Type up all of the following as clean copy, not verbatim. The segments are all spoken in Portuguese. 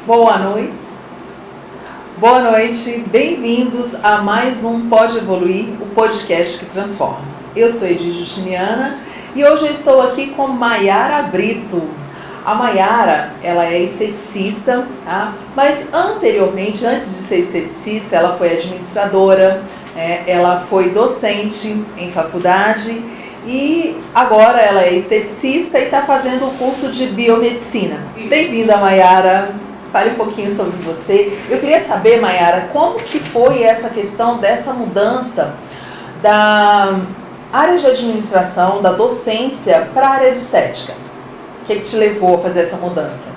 Boa noite. Boa noite, bem-vindos a mais um Pode Evoluir, o podcast que transforma. Eu sou Edi Justiniana e hoje eu estou aqui com Maiara Brito. A Maiara, ela é esteticista, tá? Mas anteriormente, antes de ser esteticista, ela foi administradora, ela foi docente em faculdade e agora ela é esteticista e está fazendo o curso de biomedicina. Bem-vinda, Maiara. Fale um pouquinho sobre você. Eu queria saber, Maiara, como que foi essa questão dessa mudança da área de administração, da docência para a área de estética? O que te levou a fazer essa mudança?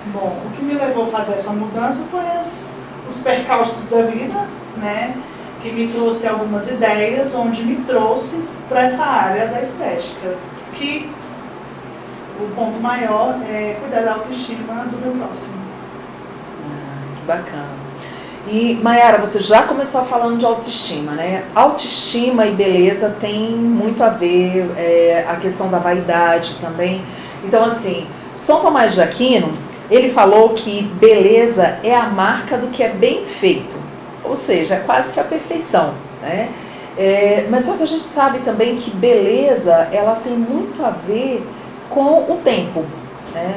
Bom, o que me levou a fazer essa mudança foi os percalços da vida, né? Que me trouxe algumas ideias, onde me trouxe para essa área da estética. Que o ponto maior é cuidar da autoestima do meu próximo. Que bacana. E, Maiara, você já começou falando de autoestima, né? Autoestima e beleza tem muito a ver, a questão da vaidade também. Então, assim, São Tomás de Aquino, ele falou que beleza é a marca do que é bem feito. Ou seja, é quase que a perfeição, né? Mas só que a gente sabe também que beleza, ela tem muito a ver com o tempo, né?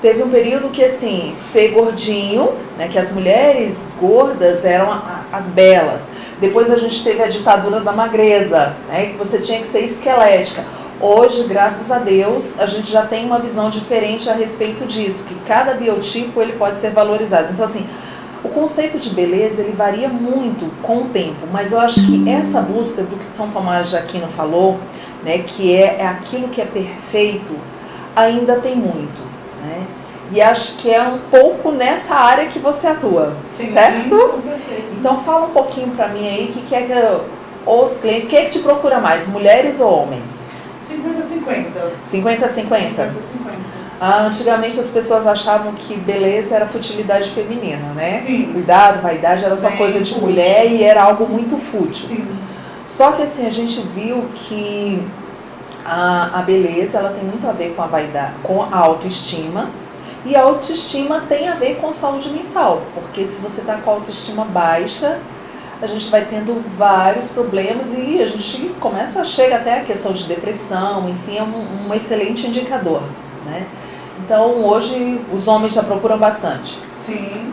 Teve um período que, assim, ser gordinho, né, que as mulheres gordas eram as belas. Depois a gente teve a ditadura da magreza, né, que você tinha que ser esquelética. Hoje, graças a Deus, a gente já tem uma visão diferente a respeito disso, que cada biotipo ele pode ser valorizado. Então, assim, o conceito de beleza ele varia muito com o tempo, mas eu acho que essa busca do que São Tomás de Aquino falou, né, que é aquilo que é perfeito, ainda tem muito, né? E acho que é um pouco nessa área que você atua, Sim, certo? Com certeza. Então fala um pouquinho pra mim aí, que é que os clientes, quem é que te procura mais, mulheres ou homens? 50-50. 50-50? Antigamente as pessoas achavam que beleza era futilidade feminina, né? Sim. Cuidado, vaidade era só coisa de fútil. mulher e era algo muito fútil. Sim. Só que assim, a gente viu que a beleza ela tem muito a ver com a vaidade, com a autoestima, e a autoestima tem a ver com saúde mental, porque se você está com a autoestima baixa, a gente vai tendo vários problemas e a gente chega até a questão de depressão, enfim, é um excelente indicador, né? Então hoje os homens já procuram bastante. Sim.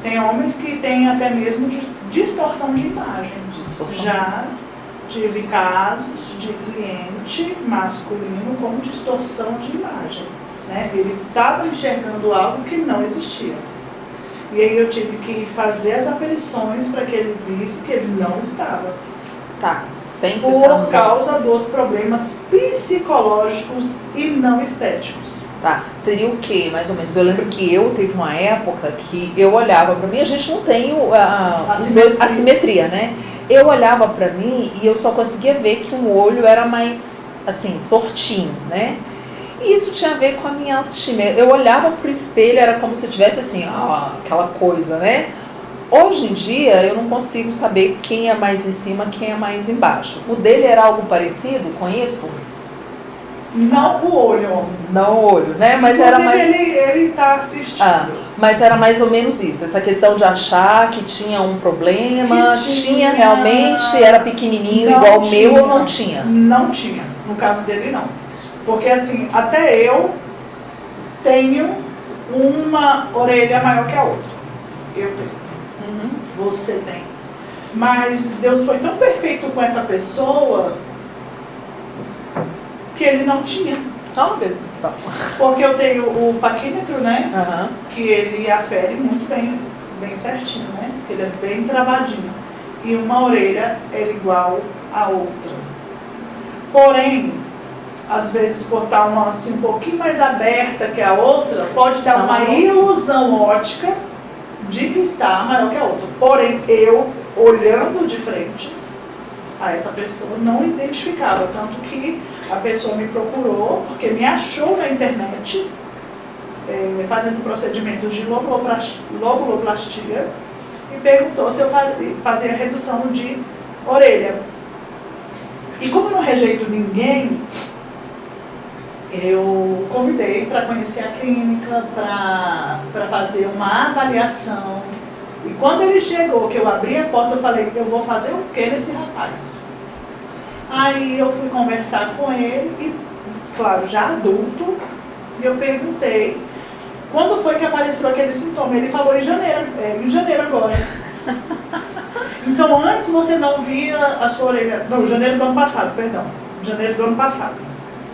Tem homens que têm até mesmo distorção de imagem. Distorção. Já tive casos de cliente masculino com distorção de imagem, né? Ele estava enxergando algo que não existia. E aí eu tive que fazer as aferições para que ele visse que ele não estava. Tá, sem Por causa dos problemas psicológicos e não estéticos. Tá, seria o quê, mais ou menos? Eu lembro que eu teve uma época que eu olhava pra mim, a gente não tem a simetria, né? Eu olhava pra mim e eu só conseguia ver que um olho era mais, assim, tortinho, né? E isso tinha a ver com a minha autoestima. Eu olhava pro espelho, era como se tivesse assim, aquela coisa, né? Hoje em dia eu não consigo saber quem é mais em cima, quem é mais embaixo. O dele era algo parecido com isso? Não o olho. Não o olho, né? Mas era mais... ele tá assistindo. Mas era mais ou menos isso, essa questão de achar que tinha um problema, tinha realmente, era pequenininho igual o meu ou não tinha? Não tinha, no caso dele não. Porque assim, até eu tenho uma orelha maior que a outra. Eu tenho. Você tem. Mas Deus foi tão perfeito com essa pessoa que ele não tinha. Oh, meu Deus do céu. Porque eu tenho o paquímetro, né? Aham. Que ele afere muito bem certinho, né? Ele é bem travadinho. E uma orelha é igual à outra. Porém, às vezes por estar uma assim um pouquinho mais aberta que a outra, pode dar uma ilusão ótica de que está maior que a outra. Porém, eu, olhando de frente, a essa pessoa não identificava. Tanto que a pessoa me procurou, porque me achou na internet, fazendo procedimentos de lobuloplastia, e perguntou se eu fazia redução de orelha. E como eu não rejeito ninguém, eu convidei para conhecer a clínica, para fazer uma avaliação. E quando ele chegou, que eu abri a porta, eu falei, eu vou fazer o que nesse rapaz? Aí eu fui conversar com ele, e claro, já adulto, e eu perguntei, quando foi que apareceu aquele sintoma? Ele falou em janeiro agora. Então antes você não via a sua orelha, não, janeiro do ano passado, perdão, janeiro do ano passado.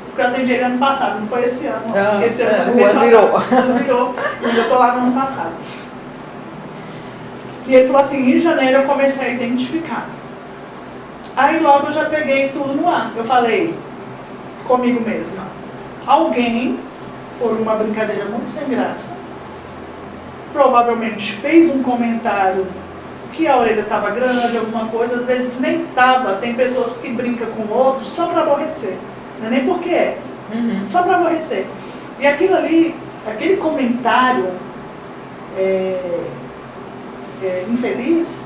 Porque eu atendi ele ano passado, não foi esse ano. Esse ano, o ano virou. Virou, e eu estou lá no ano passado. E ele falou assim, em janeiro eu comecei a identificar. Aí logo eu já peguei tudo no ar. Eu falei comigo mesma, alguém, por uma brincadeira muito sem graça, provavelmente fez um comentário que a orelha estava grande, alguma coisa, às vezes nem estava. Tem pessoas que brincam com outros só para aborrecer. Não é nem porque é. Só para aborrecer. E aquilo ali, aquele comentário infeliz,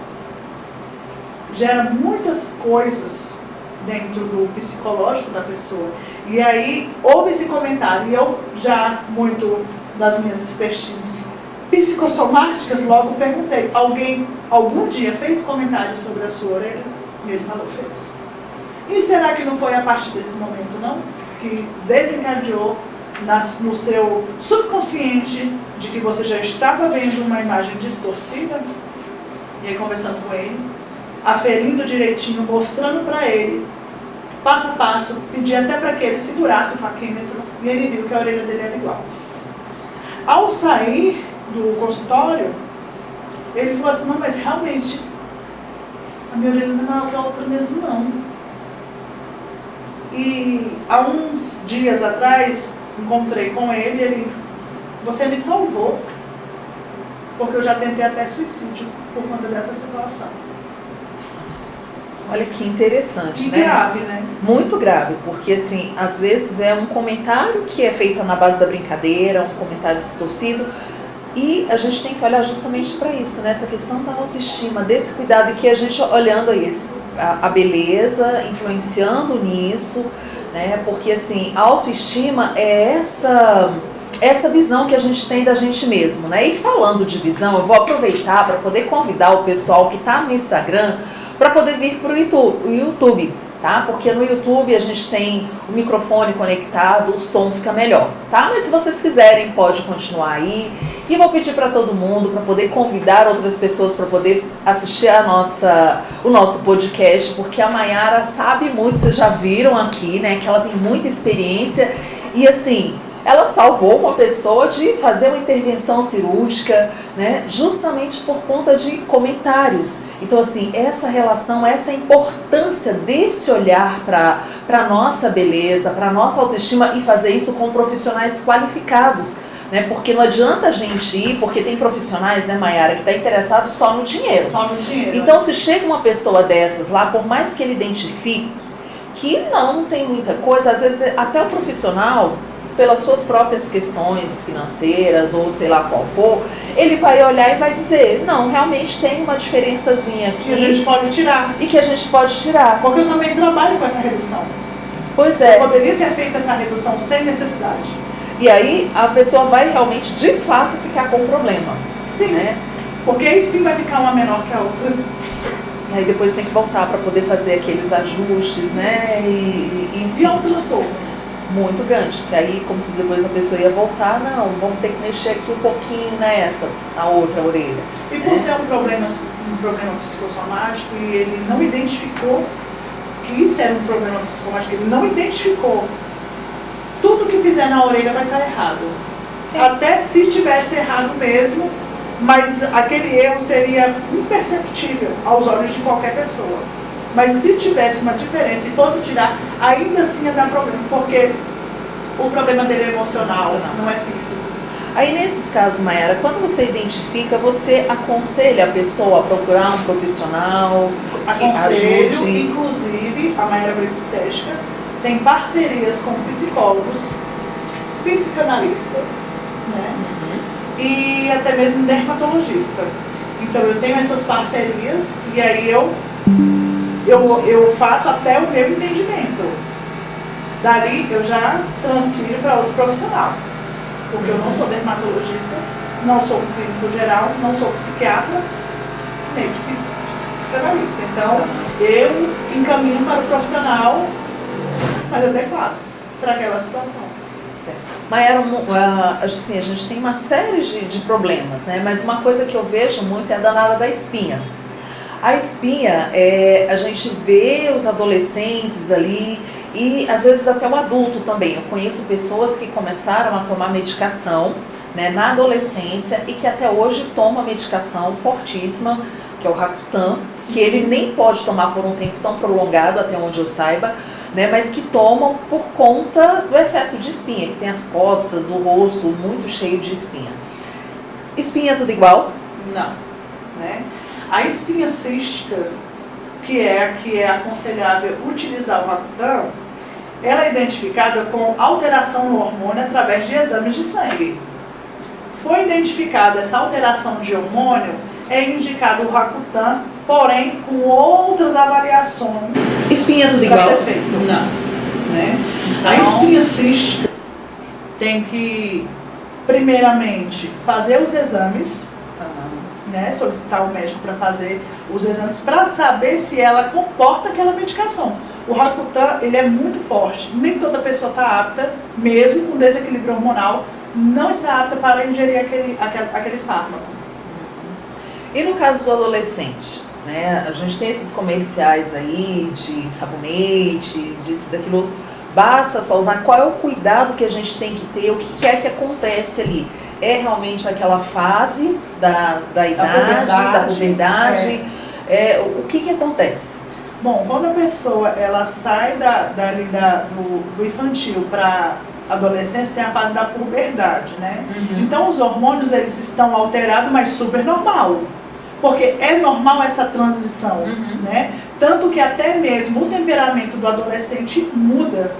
gera muitas coisas dentro do psicológico da pessoa. E aí, houve esse comentário, e eu já, muito das minhas expertises psicossomáticas, logo perguntei, alguém algum dia fez comentário sobre a sua orelha? E ele falou, fez. E será que não foi a partir desse momento, não? Que desencadeou no seu subconsciente de que você já estava vendo uma imagem distorcida? E aí, conversando com ele, aferindo direitinho, mostrando para ele, passo a passo, pedi até para que ele segurasse o paquímetro, e ele viu que a orelha dele era igual. Ao sair do consultório, ele falou assim, não, mas realmente, a minha orelha não é maior que a outra mesmo, não. E há uns dias atrás, encontrei com ele, ele, você me salvou, porque eu já tentei até suicídio por conta dessa situação. Olha que interessante, e né? Grave, né? Muito grave, porque assim, às vezes é um comentário que é feito na base da brincadeira, um comentário distorcido, e a gente tem que olhar justamente para isso, né? Essa questão da autoestima, desse cuidado, e que a gente olhando aí a beleza, influenciando nisso, né? Porque assim, a autoestima é essa visão que a gente tem da gente mesmo, né? E falando de visão, eu vou aproveitar para poder convidar o pessoal que está no Instagram para poder vir para o YouTube, tá? Porque no YouTube a gente tem o microfone conectado, o som fica melhor, tá? Mas se vocês quiserem, pode continuar aí. E eu vou pedir para todo mundo, para poder convidar outras pessoas para poder assistir o nosso podcast, porque a Mayara sabe muito, vocês já viram aqui, né? Que ela tem muita experiência e assim, ela salvou uma pessoa de fazer uma intervenção cirúrgica, né, justamente por conta de comentários. Então, assim, essa relação, essa importância desse olhar para a nossa beleza, para a nossa autoestima e fazer isso com profissionais qualificados. Né, porque não adianta a gente ir, porque tem profissionais, né, Mayara, que está interessado só no dinheiro. Só no dinheiro. Então, se chega uma pessoa dessas lá, por mais que ele identifique que não tem muita coisa, às vezes até o profissional, pelas suas próprias questões financeiras ou sei lá qual for, ele vai olhar e vai dizer, não, realmente tem uma diferençazinha aqui. Que a gente pode tirar. E que a gente pode tirar. Porque eu também trabalho com essa redução. Pois é. Eu poderia ter feito essa redução sem necessidade. E aí a pessoa vai realmente, de fato, ficar com o problema. Sim. Né? Porque aí sim vai ficar uma menor que a outra. E aí depois tem que voltar para poder fazer aqueles ajustes, né? E é um transtorno. Muito grande, porque aí, como se depois a pessoa ia voltar, não, vamos ter que mexer aqui um pouquinho nessa, na outra orelha. E por ser um problema psicossomático, e ele não identificou que isso era um problema psicossomático, ele não identificou, tudo que fizer na orelha vai estar errado. Sim. Até se tivesse errado mesmo, mas aquele erro seria imperceptível aos olhos de qualquer pessoa. Mas se tivesse uma diferença e fosse tirar, ainda assim ia dar problema, porque o problema dele é emocional, não é físico. Aí nesses casos, Mayara, quando você identifica, você aconselha a pessoa a procurar um profissional que ajude? Ajude? Inclusive, a Mayara Brita Estética tem parcerias com psicólogos, psicanalistas, né? E até mesmo dermatologista. Então eu tenho essas parcerias e aí eu faço até o meu entendimento. Dali eu já transfiro para outro profissional. Porque eu não sou dermatologista não sou um clínico geral, não sou psiquiatra, nem psicanalista. Então, eu encaminho para o profissional mais adequado para aquela situação. Mayara, assim, a gente tem uma série de problemas, né? Mas uma coisa que eu vejo muito é a danada da espinha. A espinha, a gente vê os adolescentes ali e às vezes até o adulto também. Eu conheço pessoas que começaram a tomar medicação, né, na adolescência e que até hoje tomam medicação fortíssima, que é o Racutan, que ele nem pode tomar por um tempo tão prolongado, até onde eu saiba, né, mas que tomam por conta do excesso de espinha, que tem as costas, o rosto muito cheio de espinha. Espinha é tudo igual? Não, né? A espinha cística, que é aconselhável utilizar o Racutan, ela é identificada com alteração no hormônio através de exames de sangue. Foi identificada essa alteração de hormônio, é indicado o Racutan, porém com outras avaliações. Espinha é tudo igual? Ser feito. Não. Né? A espinha cística tem que, primeiramente, fazer os exames, né? Solicitar o médico para fazer os exames para saber se ela comporta aquela medicação. O Racutan, ele é muito forte. Nem toda pessoa está apta, mesmo com desequilíbrio hormonal, não está apta para ingerir aquele fármaco. E no caso do adolescente, né? A gente tem esses comerciais aí de sabonetes, disso, daquilo. Basta só usar. Qual é o cuidado que a gente tem que ter? O que é que acontece ali? É realmente aquela fase da idade, da puberdade? O que acontece? Bom, quando a pessoa ela sai do infantil para adolescência, tem a fase da puberdade, né? Uhum. Então os hormônios eles estão alterados, mas super normal. Porque é normal essa transição, né? Tanto que até mesmo o temperamento do adolescente muda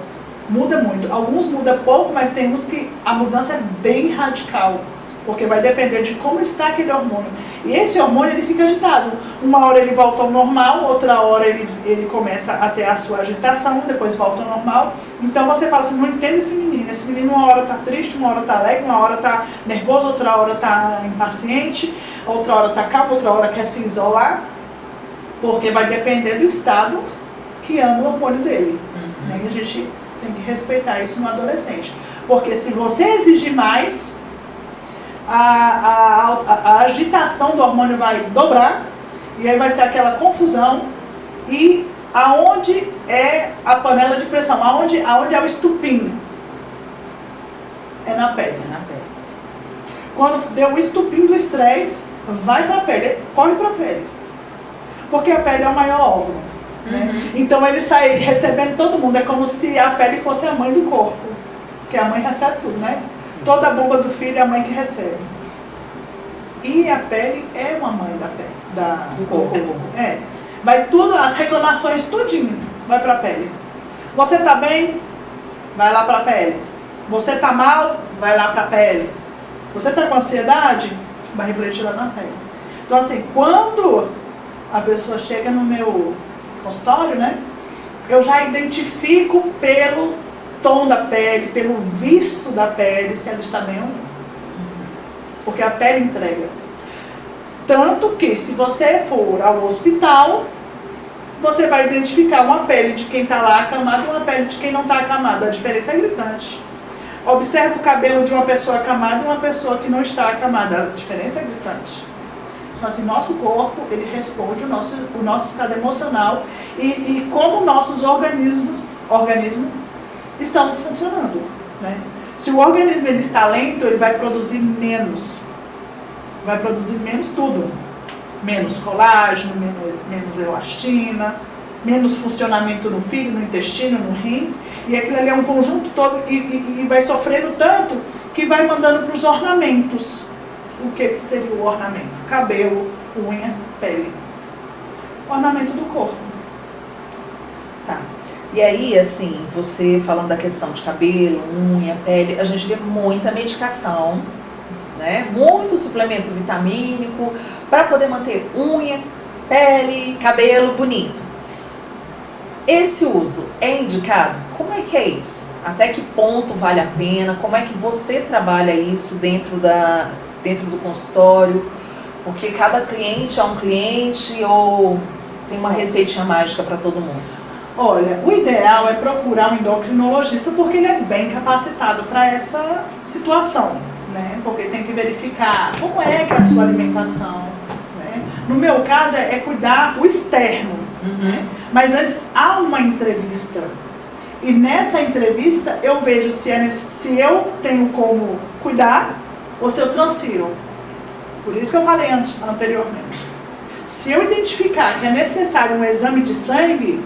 muito. Alguns mudam pouco, mas tem uns que a mudança é bem radical, porque vai depender de como está aquele hormônio. E esse hormônio ele fica agitado. Uma hora ele volta ao normal, outra hora ele começa a ter a sua agitação, depois volta ao normal. Então você fala assim, não entendo esse menino. Esse menino uma hora está triste, uma hora está alegre, uma hora está nervoso, outra hora está impaciente, outra hora está calmo, outra hora quer se isolar, porque vai depender do estado que anda o hormônio dele. Né? E a gente tem que respeitar isso no adolescente. Porque se você exigir mais, a agitação do hormônio vai dobrar, e aí vai ser aquela confusão, e aonde é a panela de pressão, aonde é o estupim? É na pele. Quando deu o estupim do estresse, vai para a pele, corre para a pele. Porque a pele é o maior órgão. Né? Então ele sai recebendo todo mundo, é como se a pele fosse a mãe do corpo, que a mãe recebe tudo, né? Sim. Toda a bomba do filho é a mãe que recebe. E a pele é uma mãe da pele, do corpo. Vai tudo, as reclamações, tudinho, vai para a pele. Você tá bem? Vai lá para a pele. Você tá mal? Vai lá para a pele. Você tá com ansiedade? Vai refletir lá na pele. Então assim, quando a pessoa chega no meu consultório, né? Eu já identifico pelo tom da pele, pelo viço da pele, se ela está bem ou não. Porque a pele entrega. Tanto que se você for ao hospital, você vai identificar uma pele de quem está lá acamado e uma pele de quem não está acamado. A diferença é gritante. Observe o cabelo de uma pessoa acamada e uma pessoa que não está acamada. A diferença é gritante. Então, assim, nosso corpo, ele responde o nosso estado emocional e como nossos organismos estão funcionando, né? Se o organismo ele está lento, ele vai produzir menos tudo. Menos colágeno, menos elastina, menos funcionamento no fígado, no intestino, no rins, e aquilo ali é um conjunto todo e vai sofrendo tanto que vai mandando para os ornamentos. O que seria o ornamento? Cabelo, unha, pele. Ornamento do corpo. Tá. E aí, assim, você falando da questão de cabelo, unha, pele, a gente vê muita medicação, né? Muito suplemento vitamínico para poder manter unha, pele, cabelo bonito. Esse uso é indicado? Como é que é isso? Até que ponto vale a pena? Como é que você trabalha isso dentro dentro do consultório? Porque cada cliente é um cliente ou tem uma receitinha mágica para todo mundo? Olha, o ideal é procurar um endocrinologista porque ele é bem capacitado para essa situação, né? Porque tem que verificar como é que é a sua alimentação, né? No meu caso é cuidar o externo, né? Mas antes há uma entrevista e nessa entrevista eu vejo se eu tenho como cuidar ou se eu transfiro. Por isso que eu falei anteriormente. Se eu identificar que é necessário um exame de sangue,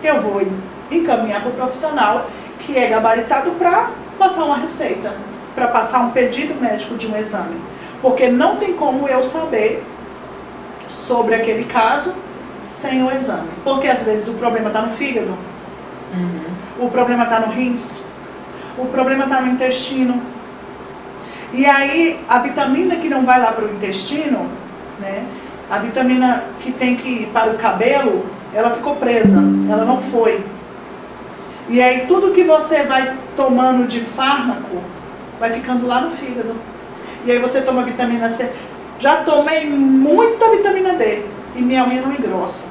eu vou encaminhar para o profissional que é gabaritado para passar uma receita, para passar um pedido médico de um exame. Porque não tem como eu saber sobre aquele caso sem o exame. Porque às vezes o problema está no fígado, o problema está no rins, o problema está no intestino. E aí a vitamina que não vai lá para o intestino, né, a vitamina que tem que ir para o cabelo, ela ficou presa, ela não foi. E aí tudo que você vai tomando de fármaco vai ficando lá no fígado. E aí você toma vitamina C. Já tomei muita vitamina D e minha unha não engrossa.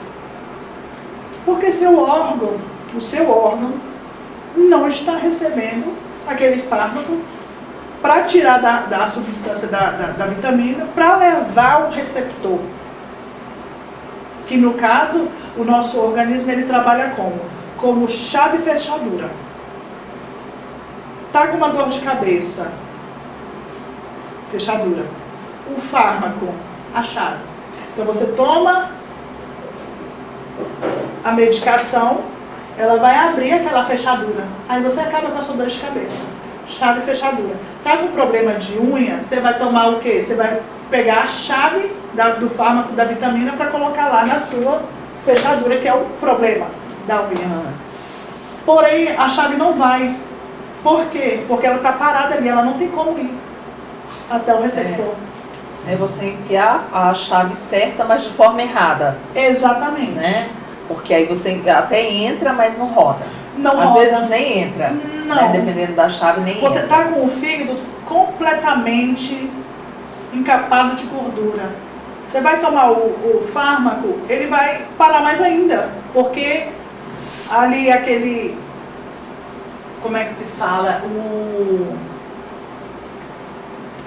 Porque o seu órgão não está recebendo aquele fármaco para tirar da substância da vitamina, para levar o receptor. Que no caso, o nosso organismo ele trabalha como chave e fechadura. Tá com uma dor de cabeça, fechadura. O fármaco, a chave. Então você toma a medicação, ela vai abrir aquela fechadura. Aí você acaba com a sua dor de cabeça. Chave e fechadura. Tá com problema de unha, você vai tomar o quê? Você vai pegar a chave do fármaco da vitamina para colocar lá na sua fechadura, que é o problema da unha. Porém, a chave não vai. Por quê? Porque ela está parada ali, ela não tem como ir até o receptor. É você enfiar a chave certa, mas de forma errada. Exatamente. Né? Porque aí você até entra, mas não roda. Não Às roda. vezes nem entra. Não. Né? Dependendo da chave, nem Você entra. está com o fígado completamente encapado de gordura. Você vai tomar o fármaco, ele vai parar mais ainda. Porque ali aquele... Como é que se fala?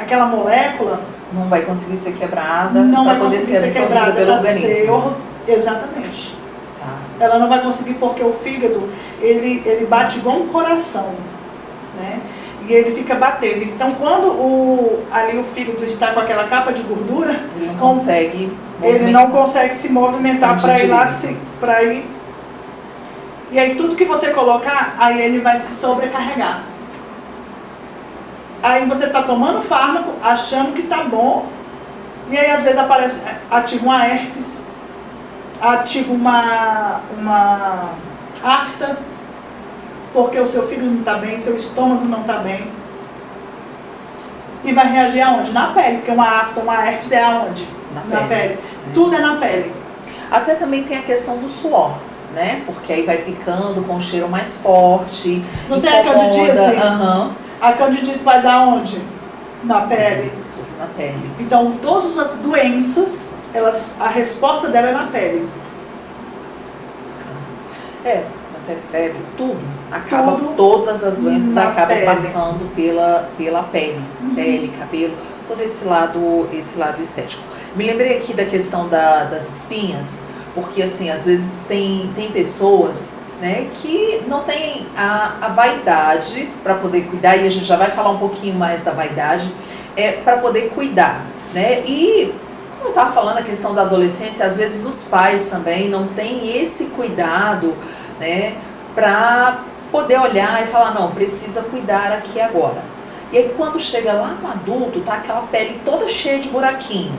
Aquela molécula... Não vai conseguir ser quebrada Não para vai poder conseguir ser ser absorvida quebrada pelo para organismo. Exatamente. Tá. Ela não vai conseguir porque o fígado, ele bate igual um coração, né? E ele fica batendo. Então, quando ali o fígado está com aquela capa de gordura, ele não consegue se movimentar para ir lá, para ir. E aí tudo que você colocar, aí ele vai se sobrecarregar. Aí você está tomando fármaco, achando que está bom, e aí às vezes ativa uma herpes, ativa uma afta, porque o seu fígado não está bem, seu estômago não está bem. E vai reagir aonde? Na pele, porque uma afta, uma herpes é aonde? Na pele. Tudo é na pele. Até também tem a questão do suor, né? Porque aí vai ficando com um cheiro mais forte. Não tem a candidíase? Aham. A candidíase vai dar onde? Na pele. Tudo na pele. Então, todas as doenças, a resposta dela é na pele. Até febre, tudo. Todas as doenças acabam pele. passando pela pele. Pele, cabelo, todo esse lado estético. Me lembrei aqui da questão das espinhas, porque assim, às vezes tem pessoas, né, que não tem a vaidade para poder cuidar, e a gente já vai falar um pouquinho mais da vaidade, para poder cuidar, né? E como eu estava falando, a questão da adolescência, às vezes os pais também não têm esse cuidado, né, para poder olhar e falar, não, precisa cuidar aqui agora. E aí quando chega lá no adulto, tá aquela pele toda cheia de buraquinho.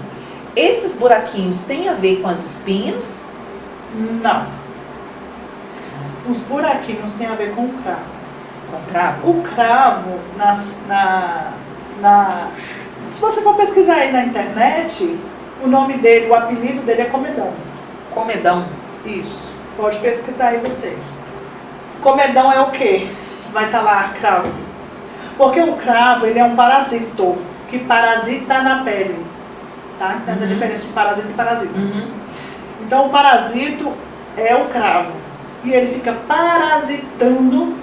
Esses buraquinhos têm a ver com as espinhas? Não. Os buraquinhos têm a ver com o cravo. Com o cravo? O cravo, se você for pesquisar aí na internet, o nome dele, o apelido dele é comedão. Comedão? Isso. Pode pesquisar aí vocês. Comedão é o quê? Vai estar lá, cravo. Porque o cravo, ele é um parasito. que parasita na pele. Tá? Então, essa diferença de parasita e parasita. Então, o parasito é o cravo. E ele fica parasitando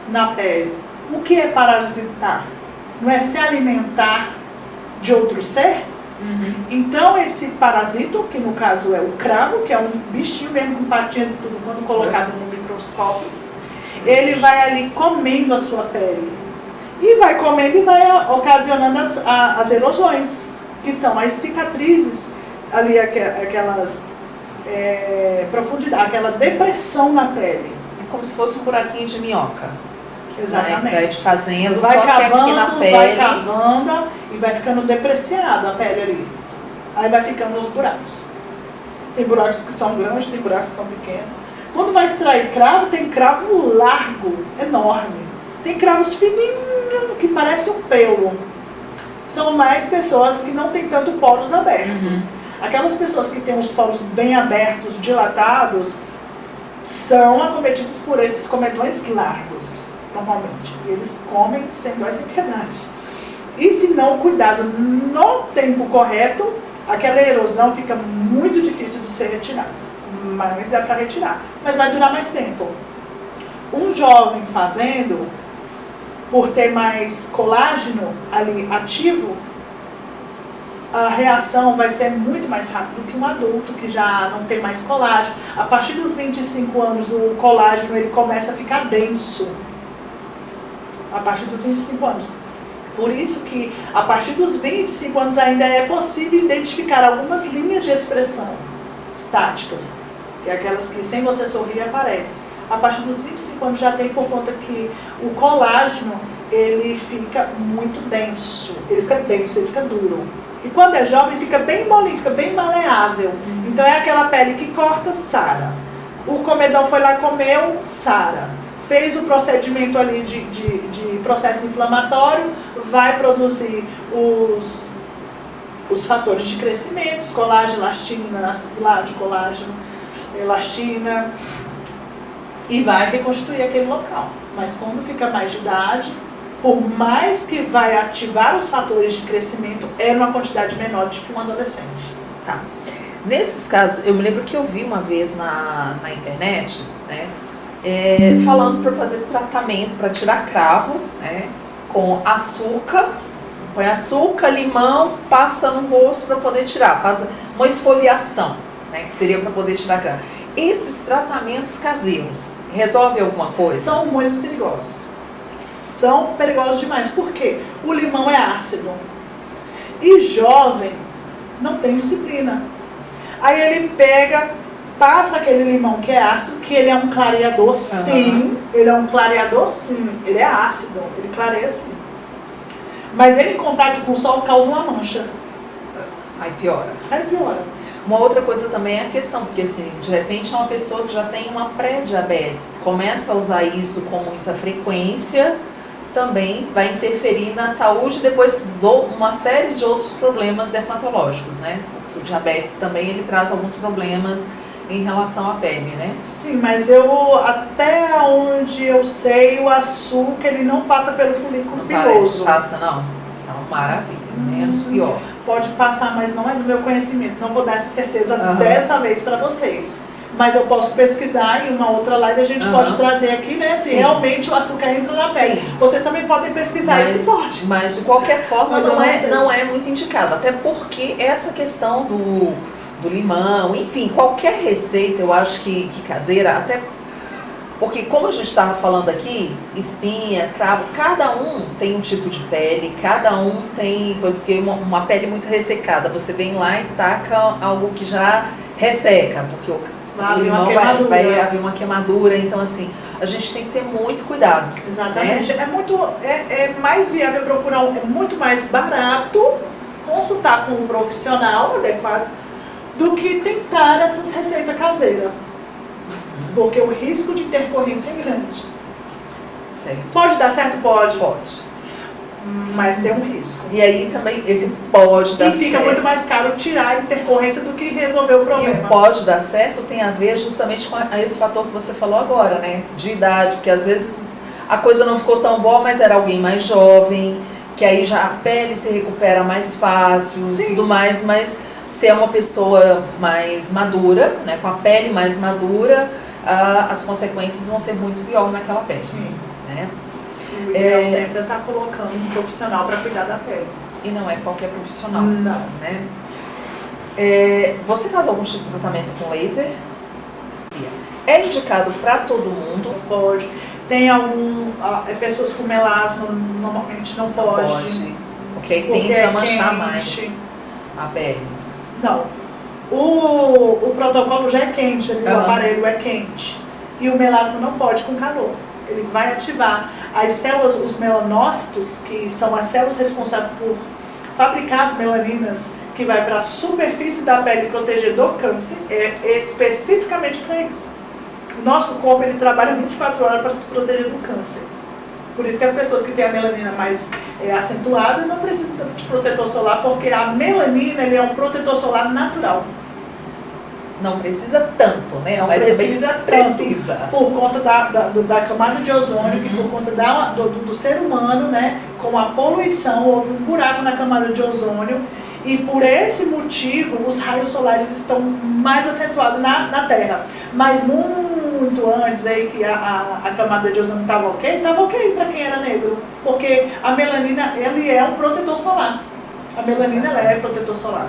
na pele. O que é parasitar? Não é se alimentar de outro ser? Então, esse parasito, que no caso é o cravo, que é um bichinho mesmo com patinhas e tudo, quando colocado no microscópio, ele vai ali comendo a sua pele. E vai comendo e vai ocasionando as erosões, que são as cicatrizes, ali aquelas profundidade, aquela depressão na pele. É como se fosse um buraquinho de minhoca. Exatamente. Vai fazendo, vai só cavando, que aqui na pele... vai cavando e vai ficando depreciada a pele ali. Aí vai ficando os buracos. Tem buracos que são grandes, tem buracos que são pequenos. Quando vai extrair cravo, tem cravo largo, enorme. Tem cravos fininhos, que parecem um pelo. São mais pessoas que não têm tanto poros abertos. Aquelas pessoas que têm os poros bem abertos, dilatados, são acometidos por esses comedões largos, normalmente. E eles comem sem dó e sem piedade. E se não cuidado no tempo correto, aquela erosão fica muito difícil de ser retirada. Mas dá para retirar. Mas vai durar mais tempo. Um jovem fazendo, por ter mais colágeno ali ativo, a reação vai ser muito mais rápida do que um adulto que já não tem mais colágeno. A partir dos 25 anos, o colágeno ele começa a ficar denso. A partir dos 25 anos. Por isso que, a partir dos 25 anos, ainda é possível identificar algumas linhas de expressão estáticas, que é aquelas que, sem você sorrir, aparecem. A partir dos 25 anos já tem, por conta que o colágeno, ele fica muito denso. Ele fica denso, ele fica duro. E quando é jovem, fica bem molinho, fica bem maleável. Então é aquela pele que corta, sara. O comedão foi lá, comeu, sara. Fez o procedimento ali de processo inflamatório, vai produzir os fatores de crescimento, colágeno, elastina, ácido de colágeno, elastina, e vai reconstruir aquele local. Mas quando fica mais de idade, por mais que vai ativar os fatores de crescimento, é numa quantidade menor do que um adolescente. Tá. Nesses casos, eu me lembro que eu vi uma vez na internet, né, falando para fazer tratamento para tirar cravo, né, com açúcar, põe açúcar, limão, passa no rosto para poder tirar, faz uma esfoliação, né, que seria para poder tirar cravo. Esses tratamentos caseiros resolvem alguma coisa? São muito perigosos. São perigosos demais. Por quê? O limão é ácido. E jovem não tem disciplina. Aí ele pega, passa aquele limão que é ácido, que ele é um clareador sim. Ele é um clareador sim. Ele é ácido. Ele clareia sim. Mas ele em contato com o sol causa uma mancha. Aí piora. Aí piora. Uma outra coisa também é a questão, porque assim, de repente é uma pessoa que já tem uma pré-diabetes, começa a usar isso com muita frequência, também vai interferir na saúde e depois uma série de outros problemas dermatológicos, né? O diabetes também ele traz alguns problemas em relação à pele, né? Sim, mas até onde eu sei, o açúcar ele não passa pelo folículo piloso. Não passa não? Então, maravilha, menos pior. Pode passar, mas não é do meu conhecimento. Não vou dar essa certeza dessa vez para vocês. Mas eu posso pesquisar em uma outra live, a gente pode trazer aqui, né? Se realmente o açúcar entra na pele. Vocês também podem pesquisar esse porte. Mas de qualquer forma não é muito indicado. Até porque essa questão do limão, enfim, qualquer receita, eu acho que caseira, até porque como a gente estava falando aqui, espinha, cravo, cada um tem um tipo de pele, cada um tem coisa, porque uma pele muito ressecada, você vem lá e taca algo que já resseca, porque o limão vai haver uma queimadura, então assim, a gente tem que ter muito cuidado. Exatamente, né? É mais viável procurar, é muito mais barato consultar com um profissional adequado do que tentar essas receitas caseiras. Porque o risco de intercorrência é grande. Certo. Pode dar certo? Pode. Pode. Mas tem um risco. E aí também esse pode dar certo. E fica muito mais caro tirar a intercorrência do que resolver o problema. E o pode dar certo tem a ver justamente com esse fator que você falou agora, né? De idade, porque às vezes a coisa não ficou tão boa, mas era alguém mais jovem, que aí já a pele se recupera mais fácil e Sim. tudo mais, mas se é uma pessoa mais madura, né, com a pele mais madura, as consequências vão ser muito pior naquela pele. Sim. Né? O ideal sempre é estar colocando um profissional para cuidar da pele. E não é qualquer profissional. Não. Né? Você faz algum tipo de tratamento com laser? É indicado para todo mundo? Pode. Tem pessoas com melasma, normalmente não pode. Porque Porque tende é a manchar quente. mais a pele. Não. O protocolo já é quente, o Aham. aparelho é quente. E o melasma não pode com calor. Ele vai ativar as células, os melanócitos, que são as células responsáveis por fabricar as melaninas, que vai para a superfície da pele proteger do câncer, especificamente para isso. O nosso corpo ele trabalha 24 horas para se proteger do câncer. Por isso que as pessoas que têm a melanina mais acentuada não precisam de protetor solar, porque a melanina ele é um protetor solar natural. Não precisa tanto, né? Não mas precisa também tanto, precisa. por conta da camada de ozônio, que por conta do ser humano, né, com a poluição, houve um buraco na camada de ozônio, e por esse motivo os raios solares estão mais acentuados na Terra. Mas muito antes aí que a camada de ozônio estava ok para quem era negro, porque a melanina ele é um protetor solar. A melanina ela é protetor solar.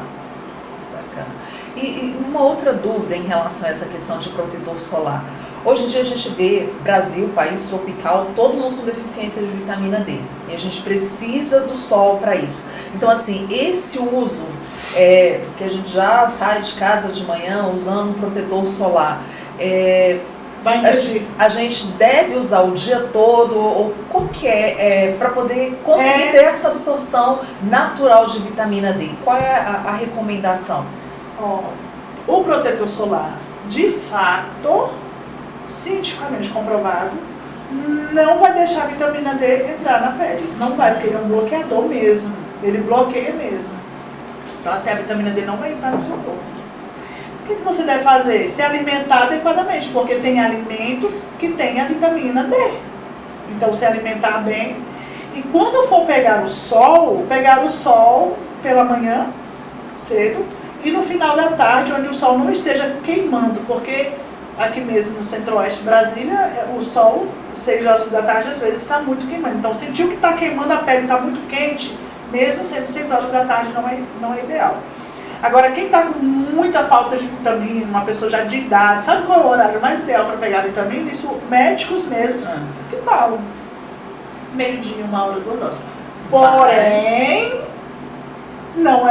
Bacana. E uma outra dúvida em relação a essa questão de protetor solar. Hoje em dia a gente vê Brasil, país tropical, todo mundo com deficiência de vitamina D. E a gente precisa do sol para isso. Então, assim, esse uso, que a gente já sai de casa de manhã usando um protetor solar, Vai impedir. a gente deve usar o dia todo, ou como que para poder conseguir ter essa absorção natural de vitamina D? Qual é a recomendação? O protetor solar, de fato, cientificamente comprovado, não vai deixar a vitamina D entrar na pele. Não vai, porque ele é um bloqueador mesmo. Ele bloqueia mesmo. Então, assim, a vitamina D não vai entrar no seu corpo. O que você deve fazer? Se alimentar adequadamente, porque tem alimentos que têm a vitamina D. Então, se alimentar bem. E quando for pegar o sol pela manhã, cedo, e no final da tarde, onde o sol não esteja queimando, porque aqui mesmo no centro-oeste de Brasília, o sol, 6 horas da tarde, às vezes está muito queimando. Então, sentiu que está queimando a pele, está muito quente, mesmo sendo 6 horas da tarde, não é ideal. Agora, quem está com muita falta de vitamina, uma pessoa já de idade, sabe qual é o horário mais ideal para pegar vitamina? Isso, médicos mesmos que falam. Meio-dia, 1 hora, 2 horas. Porém, não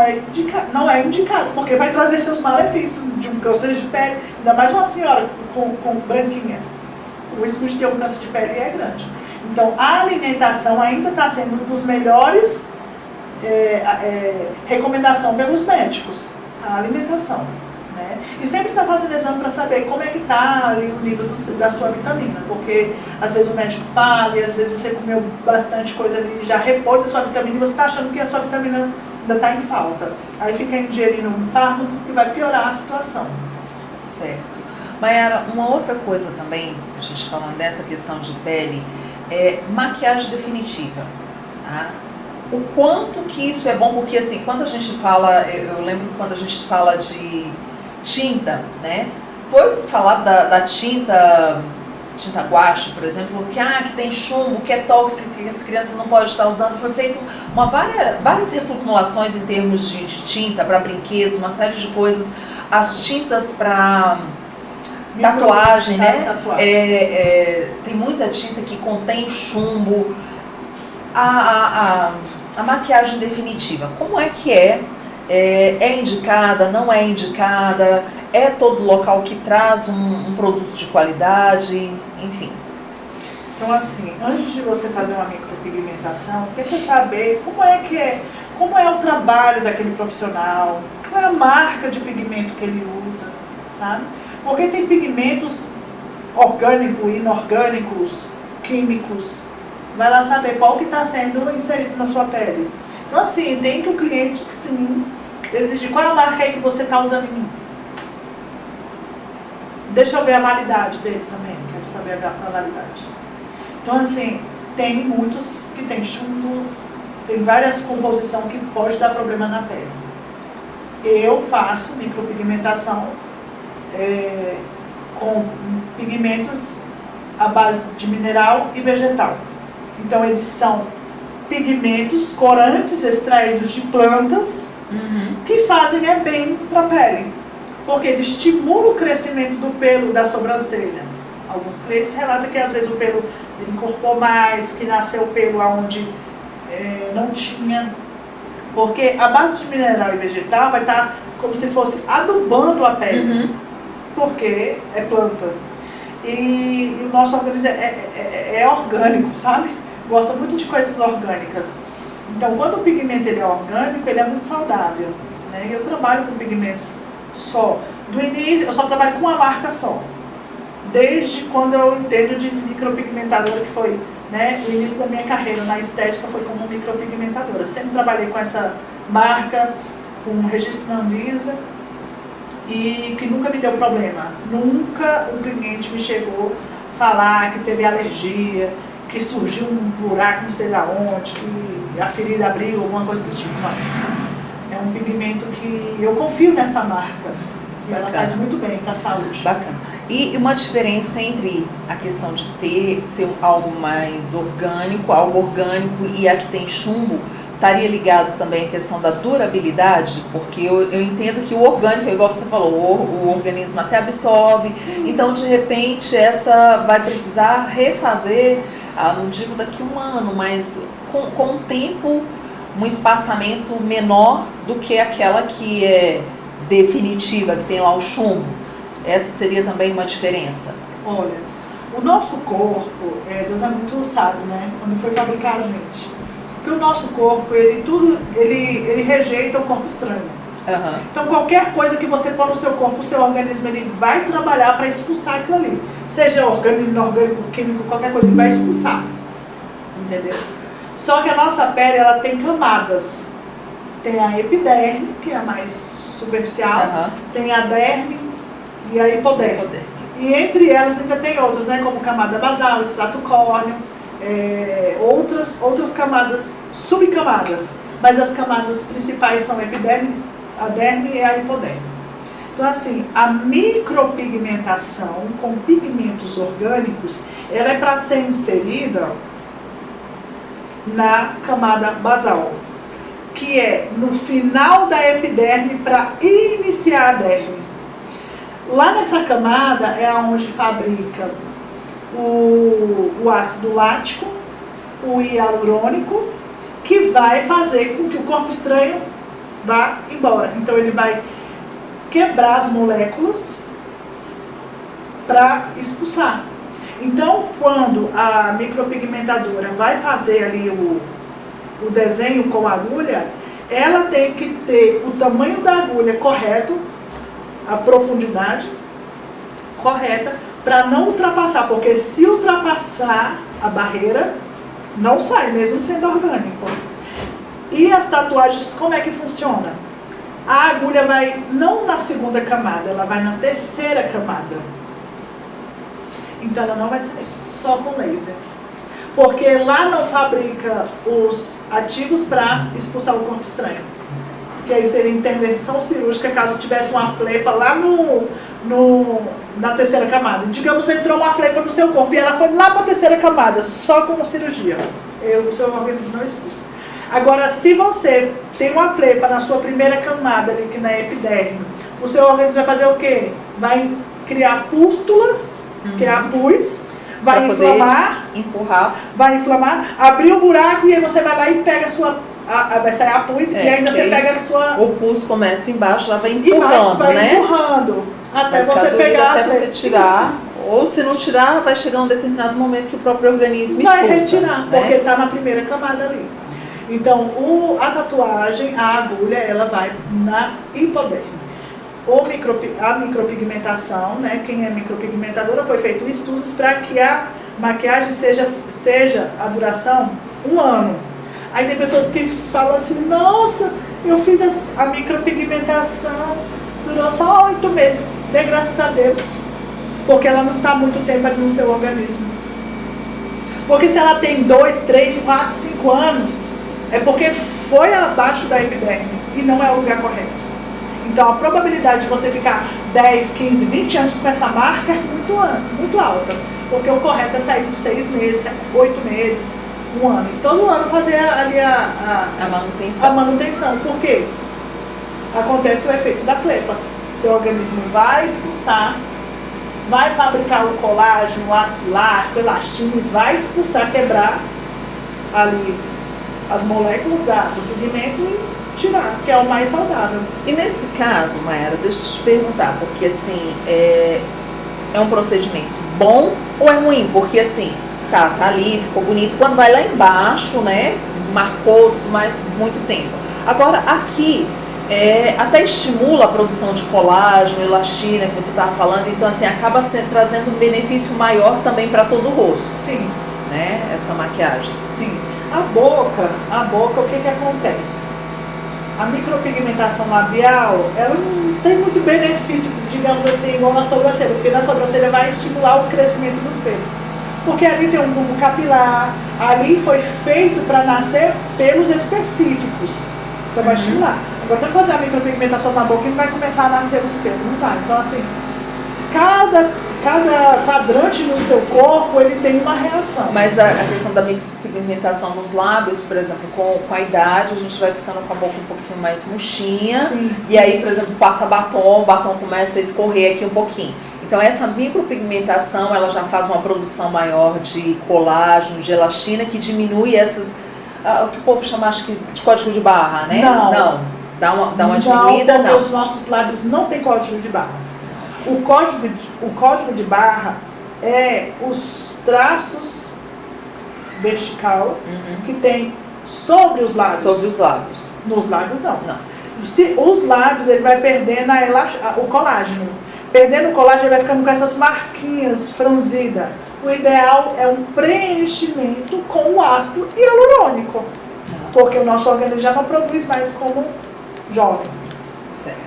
é indicado, porque vai trazer seus malefícios de um câncer de pele, ainda mais uma senhora com branquinha. O risco de ter um câncer de pele é grande. Então, a alimentação ainda está sendo um dos melhores recomendação pelos médicos, a alimentação. Né? E sempre está fazendo exame para saber como é que está ali o nível da sua vitamina, porque às vezes o médico fala, e às vezes você comeu bastante coisa ali, já repôs a sua vitamina e você está achando que a sua vitamina ainda está em falta. Aí fica ingerindo fármacos que vai piorar a situação. Certo. Mayara, uma outra coisa também, a gente falando dessa questão de pele, é maquiagem definitiva. Tá? O quanto que isso é bom, porque assim, quando a gente fala, eu lembro quando a gente fala de tinta, né? Foi falar da tinta guache, por exemplo, que tem chumbo, que é tóxico, que as crianças não podem estar usando. Foi feito várias reformulações em termos de tinta para brinquedos, uma série de coisas. As tintas para tatuagem, né? Tem muita tinta que contém chumbo. A maquiagem definitiva, como é que é indicada, não é indicada, é todo local que traz um produto de qualidade, enfim. Então, assim, antes de você fazer uma micropigmentação, tenta saber como é o trabalho daquele profissional, qual é a marca de pigmento que ele usa, sabe? Porque tem pigmentos orgânicos, inorgânicos, químicos. Vai lá saber qual que está sendo inserido na sua pele. Então, assim, tem que o cliente, sim, exigir qual é a marca aí que você está usando em mim. Deixa eu ver a validade dele também, quero saber a validade. Então, assim, tem muitos que tem chumbo, tem várias composições que pode dar problema na pele. Eu faço micropigmentação com pigmentos à base de mineral e vegetal. Então eles são pigmentos, corantes extraídos de plantas que fazem bem para a pele, porque ele estimula o crescimento do pelo da sobrancelha. Alguns clientes relatam que às vezes o pelo encorpou mais, que nasceu pelo onde não tinha, porque a base de mineral e vegetal vai estar como se fosse adubando a pele, porque é planta. E o nosso organismo é orgânico, sabe? Gosta muito de coisas orgânicas. Então, quando o pigmento ele é orgânico, ele é muito saudável, né? E eu trabalho com pigmentos só. Do início, eu só trabalho com uma marca só. Desde quando eu entendo de micropigmentadora, que foi, né, o início da minha carreira na estética foi como micropigmentadora. Sempre trabalhei com essa marca, com registro na Anvisa, e que nunca me deu problema. Nunca um cliente me chegou falar que teve alergia, que surgiu um buraco não sei da onde, que a ferida abriu, alguma coisa do tipo. Não. É um pigmento que eu confio nessa marca. E ela faz muito bem para a saúde. Bacana. E uma diferença entre a questão de ser algo mais orgânico, algo orgânico e a que tem chumbo, estaria ligado também à questão da durabilidade? Porque eu entendo que o orgânico, igual você falou, o organismo até absorve. Sim. Então, de repente, essa vai precisar refazer, não digo daqui a um ano, mas com um tempo, um espaçamento menor do que aquela que é definitiva, que tem lá o chumbo. Essa seria também uma diferença? Olha, o nosso corpo, Deus é muito sábio, né? Quando foi fabricar a gente. Porque o nosso corpo, ele rejeita o corpo estranho. Uhum. Então, qualquer coisa que você põe no seu corpo, o seu organismo ele vai trabalhar para expulsar aquilo ali. Seja orgânico, inorgânico, químico, qualquer coisa, ele vai expulsar. Entendeu? Só que a nossa pele, ela tem camadas. Tem a epiderme, que é a mais superficial, tem a derme e a hipoderme. E entre elas ainda tem outras, né, como camada basal, estrato córneo, outras camadas, subcamadas. Mas as camadas principais são a epiderme, a derme e a hipoderme. Então, assim, a micropigmentação com pigmentos orgânicos, ela é para ser inserida na camada basal, que é no final da epiderme para iniciar a derme. Lá nessa camada é onde fabrica o ácido lático, o hialurônico, que vai fazer com que o corpo estranho vá embora. Então ele vai quebrar as moléculas para expulsar. Então, quando a micropigmentadora vai fazer ali o desenho com a agulha, ela tem que ter o tamanho da agulha correto, a profundidade correta, para não ultrapassar, porque se ultrapassar a barreira, não sai, mesmo sendo orgânico. E as tatuagens, como é que funciona? A agulha vai não na segunda camada, ela vai na terceira camada. Então ela não vai sair só com laser. Porque lá não fabrica os ativos para expulsar o corpo estranho. Que aí seria intervenção cirúrgica caso tivesse uma flepa lá na terceira camada. Digamos, entrou uma flepa no seu corpo e ela foi lá para a terceira camada, só com cirurgia. O seu organismo não expulsa. Agora, se você tem uma flepa na sua primeira camada, ali que na epiderme, o seu organismo vai fazer o quê? Vai criar pústulas, criar pus, vai inflamar, vai inflamar, abrir o buraco e aí você vai lá e pega a sua, vai sair a pus e ainda você pega a sua... O pus começa embaixo, já vai empurrando, vai né? empurrando, até você pegar até você tirar. Isso. Ou se não tirar, vai chegar um determinado momento que o próprio organismo expulsa. Vai retirar, né? Porque está na primeira camada ali. Então, a tatuagem, a agulha, ela vai na hipoderme. A micropigmentação, né? Quem é micropigmentadora, foi feito estudos para que a maquiagem seja a duração 1 ano. Aí tem pessoas que falam assim, nossa, eu fiz a micropigmentação, durou só 8 meses. Dê graças a Deus, porque ela não está muito tempo ali no seu organismo. Porque se ela tem 2, 3, 4, 5 anos, é porque foi abaixo da epiderme e não é o lugar correto. Então a probabilidade de você ficar 10, 15, 20 anos com essa marca é muito alta. Porque o correto é sair por 6 meses, 8 meses, 1 ano. E todo ano fazer ali a manutenção. Por quê? Acontece o efeito da flepa. Seu organismo vai expulsar, vai fabricar o colágeno, o ácido lático, elastina e vai expulsar, quebrar ali as moléculas do pigmento e tirar, que é o mais saudável. E nesse caso, Mayara, deixa eu te perguntar, porque assim, é um procedimento bom ou é ruim? Porque assim, tá ali, ficou bonito, quando vai lá embaixo, né, marcou tudo mais, muito tempo. Agora, aqui, até estimula a produção de colágeno, elastina, que você estava falando, então assim, acaba trazendo um benefício maior também para todo o rosto. Sim. Né, essa maquiagem. Sim. A boca, o que que acontece? A micropigmentação labial, ela não tem muito benefício, digamos assim, igual na sobrancelha, porque na sobrancelha vai estimular o crescimento dos pelos. Porque ali tem um bulbo capilar, ali foi feito para nascer pelos específicos, então vai estimular. Agora, se você fazer a micropigmentação na boca, não vai começar a nascer os pelos, não vai. Então, assim, cada quadrante no seu corpo, ele tem uma reação. Mas a questão da micropigmentação nos lábios, por exemplo, com a idade, a gente vai ficando com a boca um pouquinho mais murchinha. Sim. E aí, por exemplo, passa batom, o batom começa a escorrer aqui um pouquinho. Então, essa micropigmentação, ela já faz uma produção maior de colágeno, de elastina, que diminui essas, o que o povo chama, acho que, de código de barra, né? Não. Dá uma diminuída, não. Não, os nossos lábios não tem código de barra. O código de barra é os traços vertical que tem sobre os lábios. Sobre os lábios. Nos lábios, não. Não. Os lábios, ele vai perdendo o colágeno. Perdendo o colágeno, ele vai ficando com essas marquinhas franzidas. O ideal é um preenchimento com o ácido hialurônico. Porque o nosso organismo já não produz mais como jovem. Certo.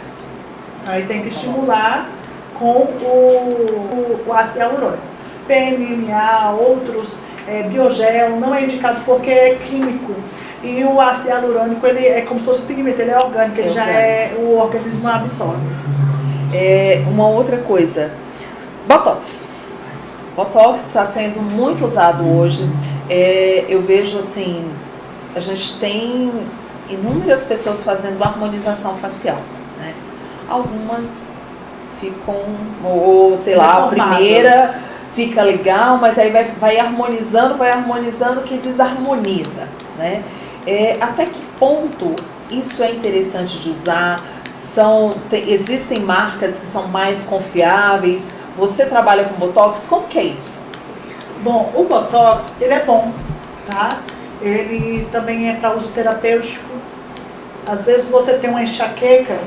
Aí tem que estimular com o ácido hialurônico. PMMA, outros, biogel, não é indicado porque é químico. E o ácido hialurônico, ele é como se fosse pigmento, ele é orgânico, ele já o organismo absorve. Uma outra coisa, Botox. Botox está sendo muito usado hoje. Eu vejo assim, a gente tem inúmeras pessoas fazendo harmonização facial, né? Algumas ficam, ou sei lá, a primeira fica legal, mas aí vai harmonizando que desarmoniza, né? Até que ponto isso é interessante de usar? Existem marcas que são mais confiáveis? Você trabalha com Botox? Como que é isso? Bom, o Botox, ele é bom, tá? Ele também é para uso terapêutico. Às vezes você tem uma enxaqueca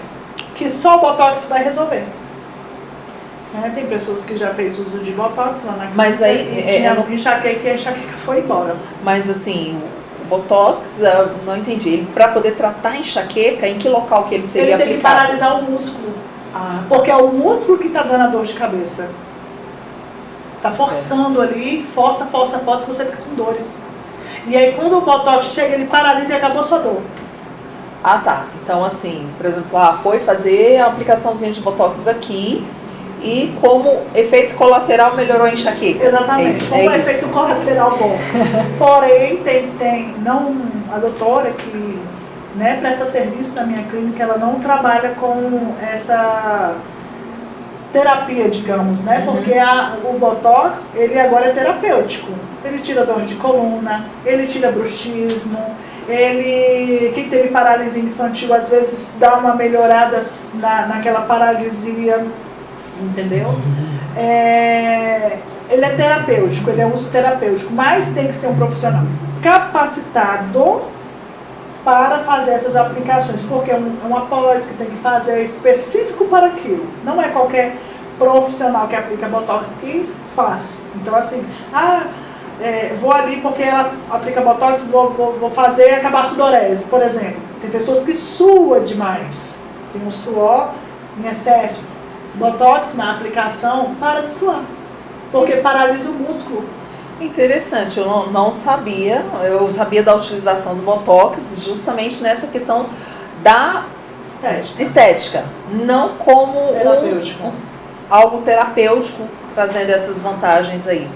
que só o Botox vai resolver. Tem pessoas que já fez uso de Botox lá na Mas aí tinha enxaqueca e a enxaqueca foi embora. Mas assim, o Botox, eu não entendi. Para poder tratar a enxaqueca, em que local que ele seria aplicado? Ele tem que paralisar o músculo. Porque é o músculo que está dando a dor de cabeça. Está forçando ali, força, você fica com dores. E aí quando o Botox chega, ele paralisa e acabou a sua dor. Tá. Então assim, por exemplo, foi fazer a aplicaçãozinha de Botox aqui e como efeito colateral melhorou a enxaqueca. Exatamente, como efeito colateral bom. Porém, tem a doutora que presta serviço na minha clínica, ela não trabalha com essa terapia, digamos, Porque o Botox, ele agora é terapêutico. Ele tira dor de coluna, ele tira bruxismo, quem teve paralisia infantil, às vezes dá uma melhorada naquela paralisia, entendeu? Ele é terapêutico, ele é uso terapêutico, mas tem que ser um profissional capacitado para fazer essas aplicações, porque é uma pós que tem que fazer específico para aquilo. Não é qualquer profissional que aplica Botox que faz. Então assim, vou ali porque ela aplica Botox, vou fazer e acabar a sudorese, por exemplo. Tem pessoas que suam demais, tem um suor em excesso. Botox na aplicação para de suar, porque paralisa o músculo. Interessante, eu não sabia. Eu sabia da utilização do Botox justamente nessa questão da estética, não como algo terapêutico, trazendo essas vantagens aí.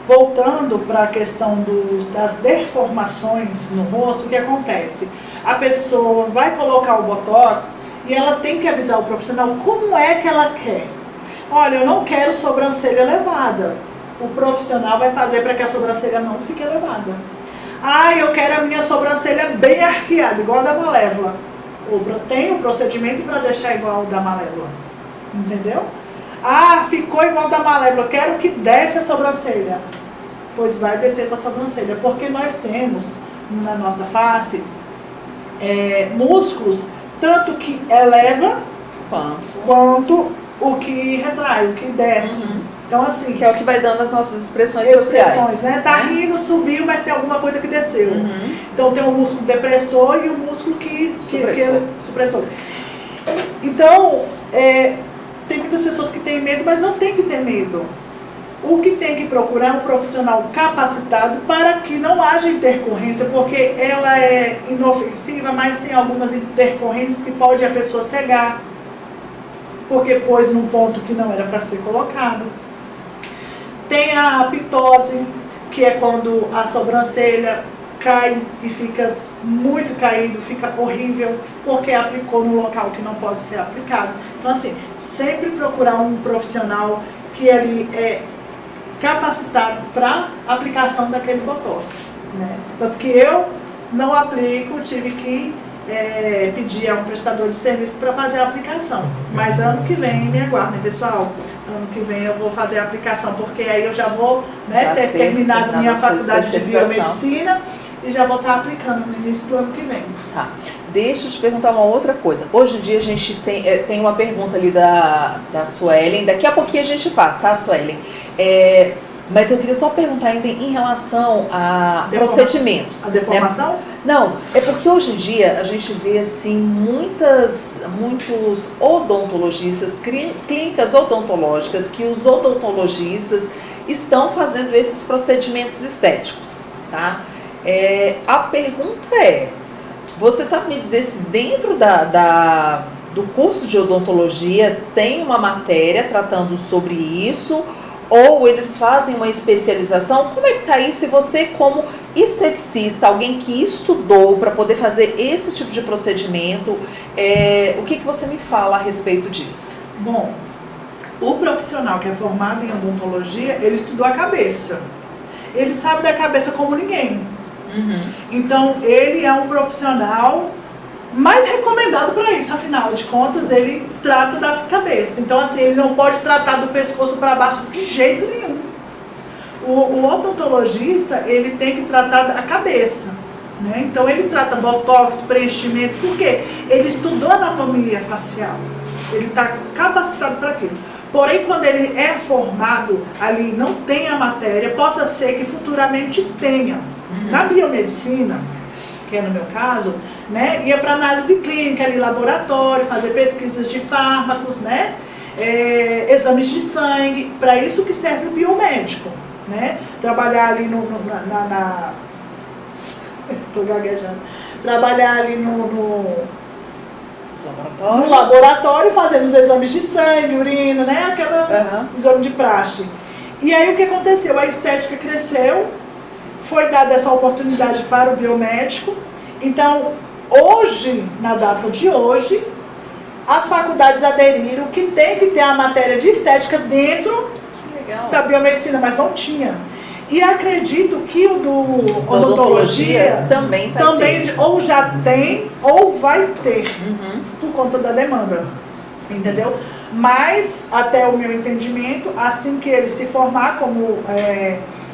Voltando para a questão das deformações no rosto, o que acontece? A pessoa vai colocar o Botox e ela tem que avisar o profissional como é que ela quer. Olha, eu não quero sobrancelha elevada. O profissional vai fazer para que a sobrancelha não fique elevada. Ah, eu quero a minha sobrancelha bem arqueada, igual a da Malévola. Tem um procedimento para deixar igual ao da Malévola. Entendeu? Ah, ficou igual ao da Malévola, eu quero que desce a sobrancelha. Pois vai descer sua sobrancelha, porque nós temos na nossa face músculos, tanto que eleva quanto o que retrai, o que desce. Então, assim, que é o que vai dando as nossas expressões sociais. Né? Tá rindo, subiu, mas tem alguma coisa que desceu. Então tem o músculo depressor e o músculo supressor. Então, tem muitas pessoas que têm medo, mas não tem que ter medo. O que tem que procurar é um profissional capacitado para que não haja intercorrência, porque ela é inofensiva, mas tem algumas intercorrências que pode a pessoa cegar, porque pôs num ponto que não era para ser colocado. Tem a pitose, que é quando a sobrancelha cai e fica muito caído, fica horrível, porque aplicou no local que não pode ser aplicado. Então, assim, sempre procurar um profissional que ele é capacitado para aplicação daquele Botox, né? Tanto que eu não aplico, tive que pedir a um prestador de serviço para fazer a aplicação. Mas ano que vem, me aguardem, pessoal. Ano que vem eu vou fazer a aplicação, porque aí eu já vou ter terminado minha faculdade de biomedicina e já vou estar aplicando no início do ano que vem. Tá. Deixa eu te perguntar uma outra coisa. Hoje em dia a gente tem uma pergunta ali da Suelen. Daqui a pouquinho a gente faz, tá, Suelen? Mas eu queria só perguntar ainda em relação a procedimentos. A deformação? Né? Não, é porque hoje em dia a gente vê assim muitos odontologistas, clínicas odontológicas, que os odontologistas estão fazendo esses procedimentos estéticos, tá? A pergunta você sabe me dizer se dentro do curso de odontologia tem uma matéria tratando sobre isso, ou eles fazem uma especialização? Como é que está isso? Se você, como esteticista, alguém que estudou para poder fazer esse tipo de procedimento, o que você me fala a respeito disso? Bom, o profissional que é formado em odontologia, ele estudou a cabeça. Ele sabe da cabeça como ninguém. Então, ele é um profissional mais recomendado para isso, afinal de contas, ele trata da cabeça. Então, assim, ele não pode tratar do pescoço para baixo de jeito nenhum. O odontologista, ele tem que tratar da cabeça, né? Então, ele trata botox, preenchimento, porque ele estudou anatomia facial. Ele está capacitado para aquilo. Porém, quando ele é formado ali, não tem a matéria, possa ser que futuramente tenha. Na biomedicina, que é no meu caso, né, ia para análise clínica, ali, laboratório, fazer pesquisas de fármacos, né, exames de sangue, para isso que serve o biomédico, né, trabalhar ali tô gaguejando, trabalhar ali no laboratório, fazendo os exames de sangue, urina, né, exame de praxe. E aí o que aconteceu? A estética cresceu, foi dada essa oportunidade para o biomédico. Então, hoje, na data de hoje, as faculdades aderiram que tem que ter a matéria de estética dentro da biomedicina, mas não tinha. E acredito que o do odontologia também ou já tem ou vai ter, por conta da demanda. Entendeu? Mas, até o meu entendimento, assim que ele se formar como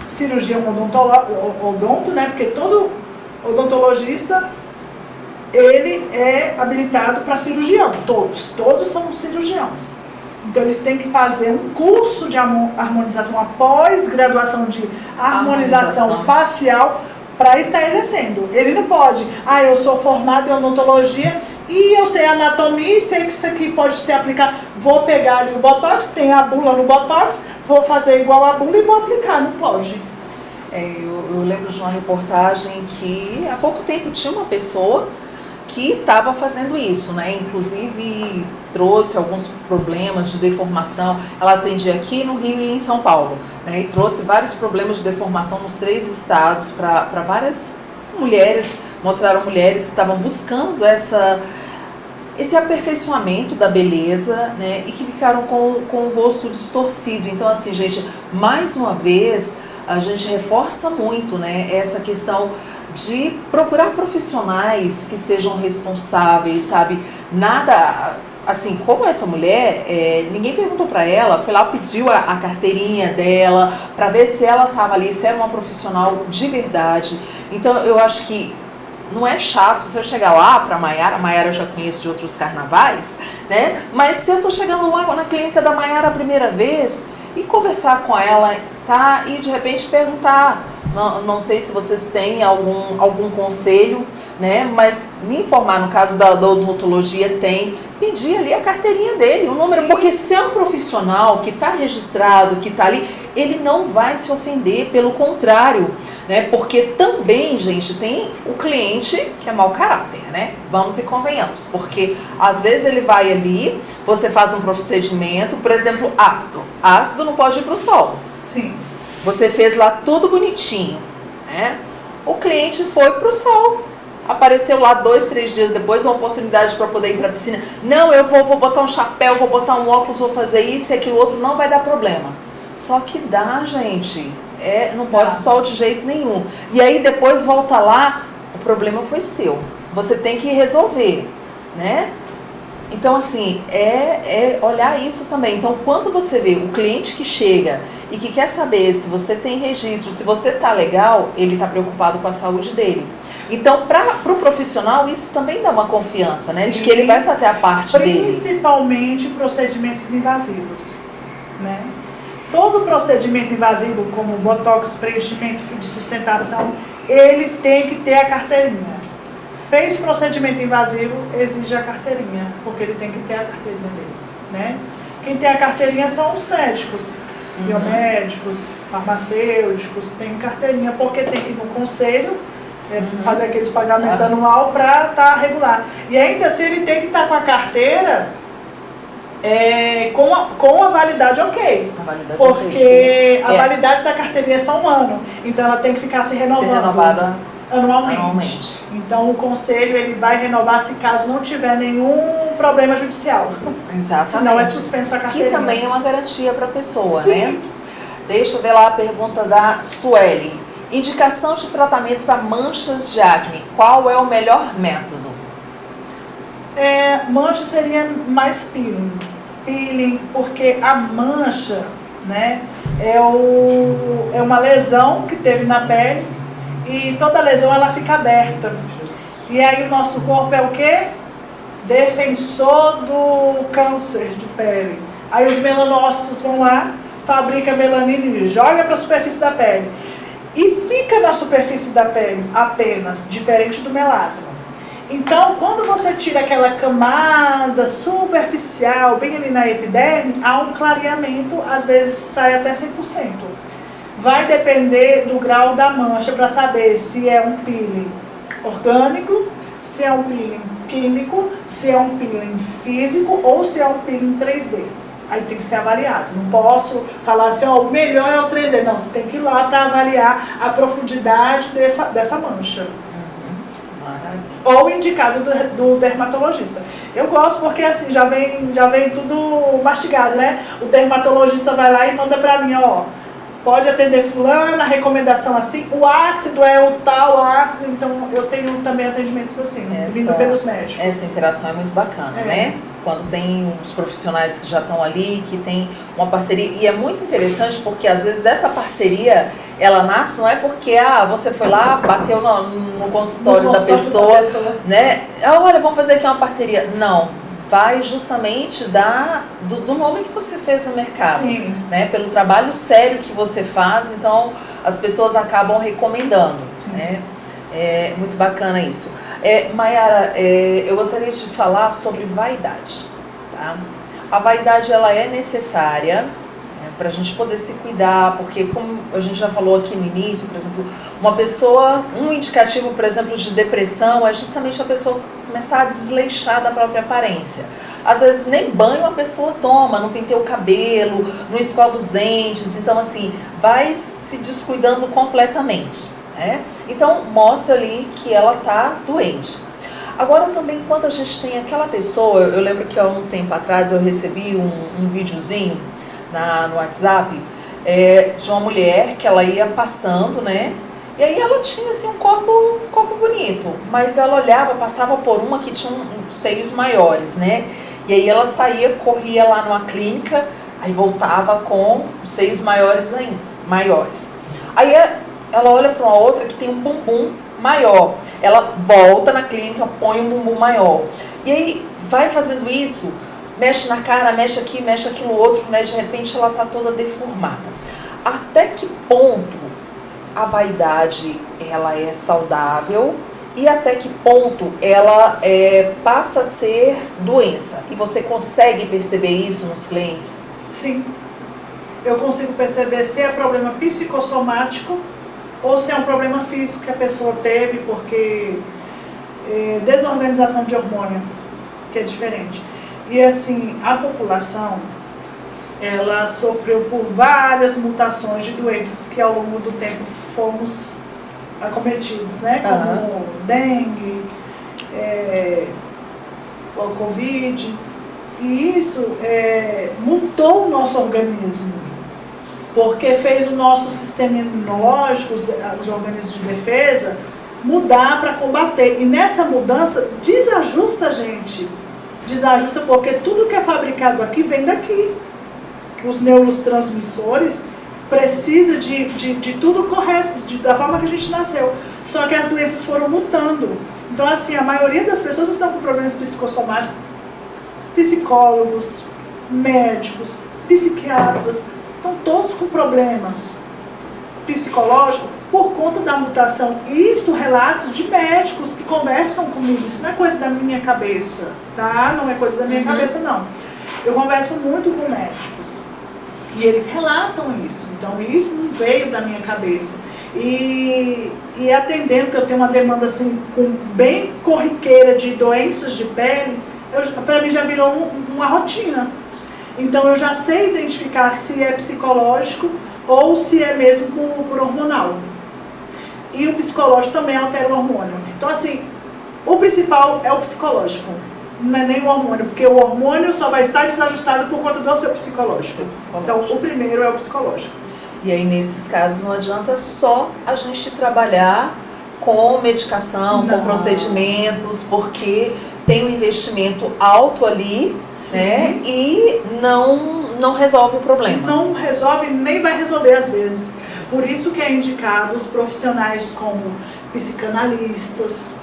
cirurgião odonto, né? Porque todo odontologista, ele é habilitado para cirurgião, todos são cirurgiões. Então eles têm que fazer um curso de harmonização, uma pós-graduação de harmonização facial para estar exercendo. Ele não pode, eu sou formado em odontologia e eu sei anatomia e sei que isso aqui pode ser aplicado. Vou pegar ali o botox, tem a bula no botox, vou fazer igual a bula e vou aplicar. Não pode. Eu lembro de uma reportagem que há pouco tempo tinha uma pessoa que estava fazendo isso, né? Inclusive trouxe alguns problemas de deformação. Ela atendia aqui no Rio e em São Paulo, né? E trouxe vários problemas de deformação nos 3 estados para várias mulheres. Mostraram mulheres que estavam buscando esse aperfeiçoamento da beleza, né? E que ficaram com o rosto distorcido. Então, assim, gente, mais uma vez a gente reforça muito, né, essa questão de procurar profissionais que sejam responsáveis, sabe? Nada, assim, como essa mulher, ninguém perguntou para ela, foi lá, pediu a carteirinha dela, para ver se ela estava ali, se era uma profissional de verdade. Então, eu acho que não é chato se eu chegar lá para a Maiara eu já conheço de outros carnavais, né? Mas se eu estou chegando lá na clínica da Maiara a primeira vez e conversar com ela, tá? E de repente perguntar, não sei se vocês têm algum conselho, né? Mas me informar, no caso da odontologia, pedir ali a carteirinha dele, o número, sim, porque se é um profissional que está registrado, que está ali, ele não vai se ofender, pelo contrário, né? Porque também, gente, tem o cliente que é mau caráter, né? Vamos e convenhamos, porque às vezes ele vai ali, você faz um procedimento, por exemplo, ácido não pode ir para o sol. Sim. Você fez lá tudo bonitinho, né? O cliente foi para o sol. Apareceu lá 2, 3 dias depois uma oportunidade para poder ir para a piscina. Não, eu vou botar um chapéu, vou botar um óculos, vou fazer isso e aquilo outro, não vai dar problema. Só que dá, gente. Não pode sol de jeito nenhum. E aí depois volta lá, o problema foi seu. Você tem que resolver, né? Então, assim, olhar isso também. Então, quando você vê o cliente que chega e que quer saber se você tem registro, se você tá legal, ele está preocupado com a saúde dele. Então, para o profissional, isso também dá uma confiança, né? Sim, de que ele vai fazer a parte dele. Principalmente procedimentos invasivos, né? Todo procedimento invasivo, como botox, preenchimento de sustentação, ele tem que ter a carteirinha. Fez procedimento invasivo, exige a carteirinha, porque ele tem que ter a carteirinha dele, né? Quem tem a carteirinha são os médicos, biomédicos, farmacêuticos, tem carteirinha, porque tem que ir no conselho, fazer aquele pagamento anual para estar regular. E ainda assim ele tem que estar com a carteira com a validade ok. Porque a validade da carteirinha é só 1 ano. Então ela tem que ficar se renovando. Ser renovada anualmente. Então o conselho ele vai renovar se caso não tiver nenhum problema judicial. Exatamente. Senão é suspenso a carteirinha. Que também é uma garantia para a pessoa, sim, né? Deixa eu ver lá a pergunta da Sueli. Indicação de tratamento para manchas de acne. Qual é o melhor método? Mancha seria mais peeling. Peeling, porque a mancha, né, é uma lesão que teve na pele e toda lesão ela fica aberta. E aí o nosso corpo é o quê? Defensor do câncer de pele. Aí os melanócitos vão lá, fabrica melanina e joga para a superfície da pele. E fica na superfície da pele apenas, diferente do melasma. Então, quando você tira aquela camada superficial, bem ali na epiderme, há um clareamento, às vezes sai até 100%. Vai depender do grau da mancha para saber se é um peeling orgânico, se é um peeling químico, se é um peeling físico ou se é um peeling 3D. Aí tem que ser avaliado. Não posso falar assim, o melhor é o 3D. Não, você tem que ir lá para avaliar a profundidade dessa mancha. Ou indicado do dermatologista. Eu gosto porque assim, já vem tudo mastigado, né? O dermatologista vai lá e manda pra mim, pode atender fulana, recomendação assim, o ácido é o tal ácido, então eu tenho também atendimentos assim, vindo pelos médicos. Essa interação é muito bacana, né? Quando tem os profissionais que já estão ali, que tem uma parceria, e é muito interessante porque às vezes essa parceria, ela nasce, não é porque você foi lá, bateu no consultório da pessoa, né? Olha, vamos fazer aqui uma parceria. Não, vai justamente do nome que você fez no mercado, sim, né? Pelo trabalho sério que você faz, então as pessoas acabam recomendando, sim, né? É muito bacana isso. Maiara, eu gostaria de falar sobre vaidade, tá? A vaidade, ela é necessária, né? Para a gente poder se cuidar, porque como a gente já falou aqui no início, por exemplo, uma pessoa, um indicativo, por exemplo, de depressão é justamente a pessoa começar a desleixar da própria aparência. Às vezes nem banho a pessoa toma, não penteia o cabelo, não escova os dentes, então assim, vai se descuidando completamente, né? Então mostra ali que ela está doente. Agora também, quando a gente tem aquela pessoa, eu lembro que há um tempo atrás eu recebi um videozinho no WhatsApp de uma mulher que ela ia passando, né? E aí ela tinha assim um corpo bonito, mas ela olhava, passava por uma que tinha seios maiores, né? E aí ela saía, corria lá numa clínica, aí voltava com os seios maiores ainda, maiores. Aí ela olha para uma outra que tem um bumbum maior. Ela volta na clínica, põe um bumbum maior. E aí vai fazendo isso, mexe na cara, mexe aqui, mexe aquilo outro, né? De repente ela está toda deformada. Até que ponto a vaidade ela é saudável e até que ponto ela passa a ser doença? E você consegue perceber isso nos clientes? Sim. Eu consigo perceber se é problema psicossomático ou se é um problema físico que a pessoa teve, porque desorganização de hormônio, que é diferente. E assim, a população, ela sofreu por várias mutações de doenças que ao longo do tempo fomos acometidos, né? Como dengue, o Covid. E isso mudou o nosso organismo, porque fez o nosso sistema imunológico, os organismos de defesa, mudar para combater. E nessa mudança, desajusta a gente. Desajusta porque tudo que é fabricado aqui vem daqui. Os neurotransmissores precisam de tudo correto, da forma que a gente nasceu. Só que as doenças foram mutando. Então, assim, a maioria das pessoas estão com problemas psicossomáticos. Psicólogos, médicos, psiquiatras, estão todos com problemas psicológicos por conta da mutação. Isso, relatos de médicos que conversam comigo. Isso não é coisa da minha cabeça, tá? Não é coisa da minha cabeça, não. Eu converso muito com médicos e eles relatam isso. Então, isso não veio da minha cabeça. E atendendo, que eu tenho uma demanda assim, bem corriqueira de doenças de pele, para mim já virou uma rotina. Então eu já sei identificar se é psicológico ou se é mesmo por hormonal. E o psicológico também altera o hormônio. Então assim, o principal é o psicológico, não é nem o hormônio, porque o hormônio só vai estar desajustado por conta do seu psicológico. Então o primeiro é o psicológico. E aí nesses casos não adianta só a gente trabalhar com medicação, com procedimentos, porque tem um investimento alto ali, né? E não resolve o problema. Não resolve, nem vai resolver às vezes. Por isso que é indicado os profissionais como psicanalistas,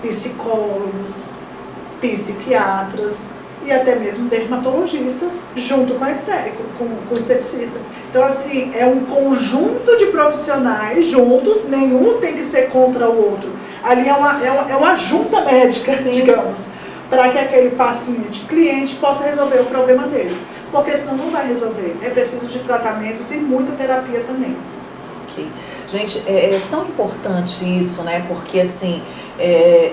psicólogos, psiquiatras e até mesmo dermatologista, junto com o esteticista. Então, assim, é um conjunto de profissionais juntos, nenhum tem que ser contra o outro. Ali é uma junta médica, digamos, para que aquele paciente, cliente, possa resolver o problema dele. Porque senão não vai resolver. É preciso de tratamentos e muita terapia também. Ok. Gente, é tão importante isso, né? Porque, assim,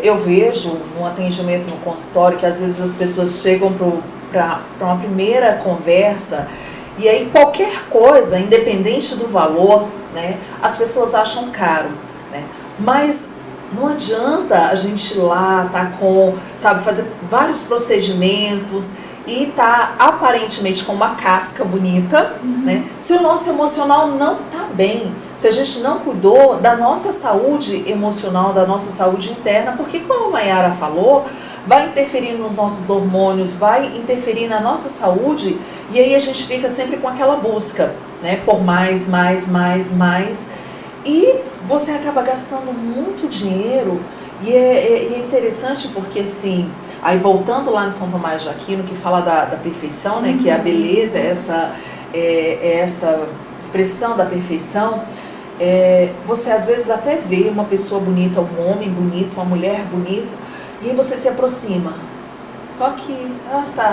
eu vejo no atendimento no consultório que às vezes as pessoas chegam para uma primeira conversa e aí qualquer coisa, independente do valor, né? As pessoas acham caro, né? Mas não adianta a gente ir lá, fazer vários procedimentos e tá aparentemente com uma casca bonita, né? Se o nosso emocional não tá bem, se a gente não cuidou da nossa saúde emocional, da nossa saúde interna, porque como a Mayara falou, vai interferir nos nossos hormônios, vai interferir na nossa saúde e aí a gente fica sempre com aquela busca, né? Por mais. E você acaba gastando muito dinheiro e é interessante porque assim, aí voltando lá no São Tomás de Aquino, que fala da perfeição, né, que a beleza é essa expressão da perfeição, você às vezes até vê uma pessoa bonita, um homem bonito, uma mulher bonita, e aí você se aproxima. Só que,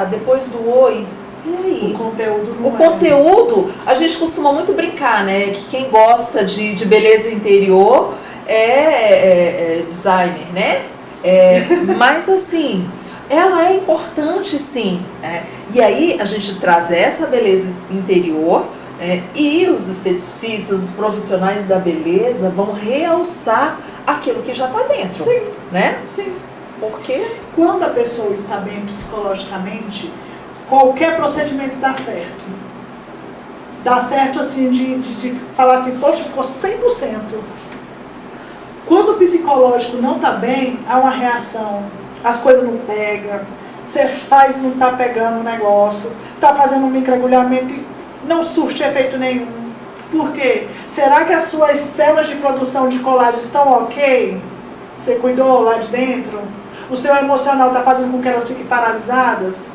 depois do oi, E aí? O conteúdo não O conteúdo, a gente costuma muito brincar, né? Que quem gosta de beleza interior é designer, né? Mas assim, ela é importante sim. E aí a gente traz essa beleza interior, e os esteticistas, os profissionais da beleza vão realçar aquilo que já está dentro. Sim. Né? Sim. Porque quando a pessoa está bem psicologicamente, qualquer procedimento dá certo. Dá certo assim de falar assim, poxa, ficou 100%. Quando o psicológico não está bem, há uma reação, as coisas não pegam, você faz e não está pegando o negócio, está fazendo um microagulhamento e não surte efeito nenhum. Por quê? Será que as suas células de produção de colágeno estão ok? Você cuidou lá de dentro? O seu emocional está fazendo com que elas fiquem paralisadas?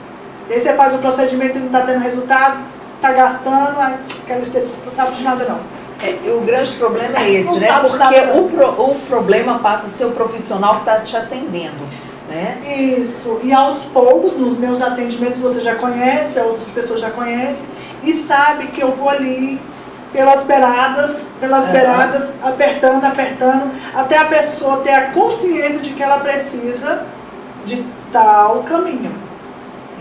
E aí você faz o procedimento e não está tendo resultado, está gastando, aquela esteticista não sabe de nada não. O grande problema é esse, né? Não sabe de Porque nada. o problema passa a ser o profissional que está te atendendo, né? Isso. E aos poucos, nos meus atendimentos, você já conhece, outras pessoas já conhecem, e sabe que eu vou ali pelas beiradas, apertando, até a pessoa ter a consciência de que ela precisa de tal caminho.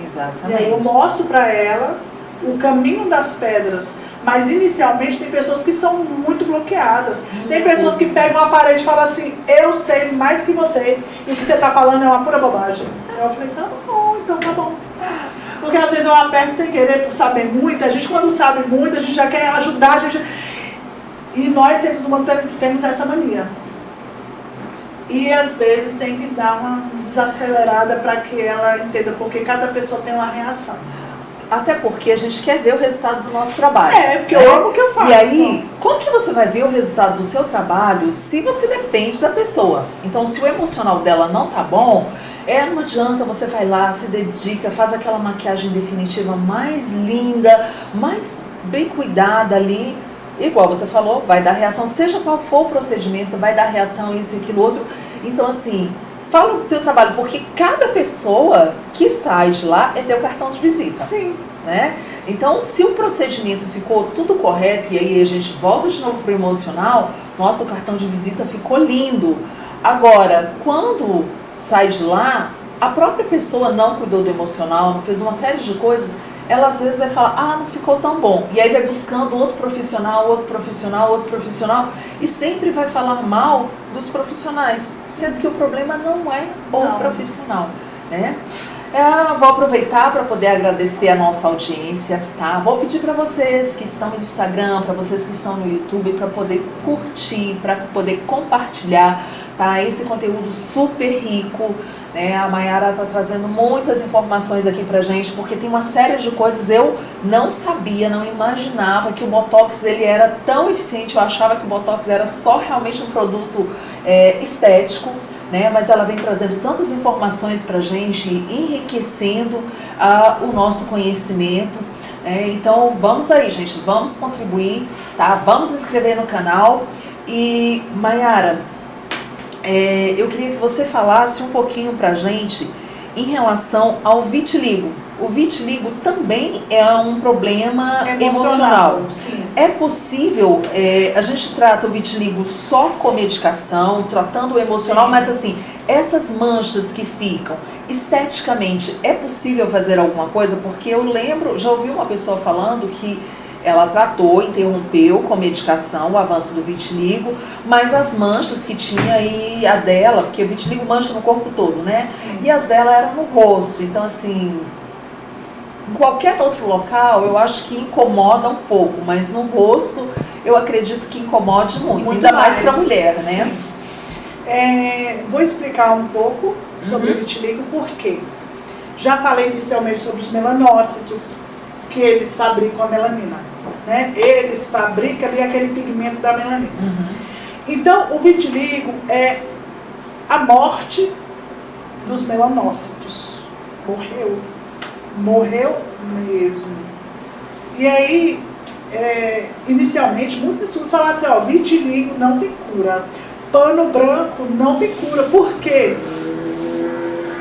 Exatamente. E aí eu mostro para ela o caminho das pedras. Mas inicialmente tem pessoas que são muito bloqueadas. Tem pessoas que pegam uma parede e falam assim, eu sei mais que você, e o que você está falando é uma pura bobagem. Eu falei, tá bom, então tá bom. Porque às vezes eu aperto sem querer por saber muito. A gente quando sabe muito, a gente já quer ajudar, a gente... E nós, seres humanos, temos essa mania. E às vezes tem que dar uma desacelerada para que ela entenda, porque cada pessoa tem uma reação. Até porque a gente quer ver o resultado do nosso trabalho. Porque eu amo o que eu faço. E aí, como que você vai ver o resultado do seu trabalho se você depende da pessoa? Então, se o emocional dela não tá bom, não adianta, você vai lá, se dedica, faz aquela maquiagem definitiva mais linda, mais bem cuidada ali. Igual você falou, vai dar reação, seja qual for o procedimento, vai dar reação, isso e aquilo outro. Então, assim, fala do teu trabalho, porque cada pessoa que sai de lá é teu cartão de visita. Sim. Né? Então, se o procedimento ficou tudo correto, e aí a gente volta de novo para o emocional, nosso cartão de visita ficou lindo. Agora, quando sai de lá, a própria pessoa não cuidou do emocional, não fez uma série de coisas, ela às vezes vai falar, não ficou tão bom. E aí vai buscando outro profissional, e sempre vai falar mal dos profissionais, sendo que o problema não é o profissional, né? Vou aproveitar para poder agradecer a nossa audiência, tá? Vou pedir para vocês que estão no Instagram, para vocês que estão no YouTube, para poder curtir, para poder compartilhar, tá? Esse conteúdo super rico, né? A Mayara tá trazendo muitas informações aqui pra gente, porque tem uma série de coisas eu não sabia, não imaginava que o Botox ele era tão eficiente. Eu achava que o Botox era só realmente um produto estético, né? Mas ela vem trazendo tantas informações pra gente, enriquecendo o nosso conhecimento. Então vamos aí, gente, vamos contribuir, tá? Vamos se inscrever no canal. E Mayara, eu queria que você falasse um pouquinho pra gente em relação ao vitiligo. O vitiligo também é um problema emocional. Sim. É possível, a gente trata o vitiligo só com medicação, tratando o emocional, sim, mas assim, essas manchas que ficam, esteticamente, é possível fazer alguma coisa? Porque eu lembro, já ouvi uma pessoa falando que ela tratou, interrompeu com medicação o avanço do vitiligo, mas as manchas que tinha e a dela, porque o vitiligo mancha no corpo todo, né? Sim. E as dela eram no rosto, então assim, em qualquer outro local eu acho que incomoda um pouco, mas no rosto eu acredito que incomode muito ainda mais para mulher, né? Vou explicar um pouco sobre o vitiligo, porque já falei inicialmente sobre os melanócitos, que eles fabricam a melanina, né? Eles fabricam ali aquele pigmento da melanina. Então, o vitiligo é a morte dos melanócitos. Morreu mesmo. E aí, inicialmente, muitas pessoas falaram assim, vitiligo não tem cura. Pano branco não tem cura. Por quê?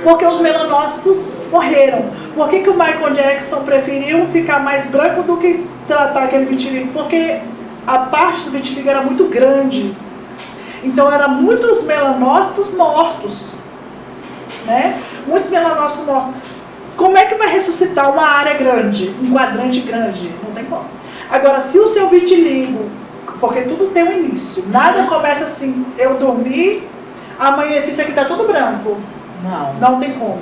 Porque os melanócitos morreram. Por que o Michael Jackson preferiu ficar mais branco do que tratar aquele vitiligo? Porque a parte do vitiligo era muito grande. Então, eram muitos melanócitos mortos. Né? Muitos melanócitos mortos. Como é que vai ressuscitar uma área grande, um quadrante grande? Não tem como. Agora, se o seu vitiligo, porque tudo tem um início, nada começa assim, eu dormi, amanheci, isso aqui tá tudo branco. Não tem como.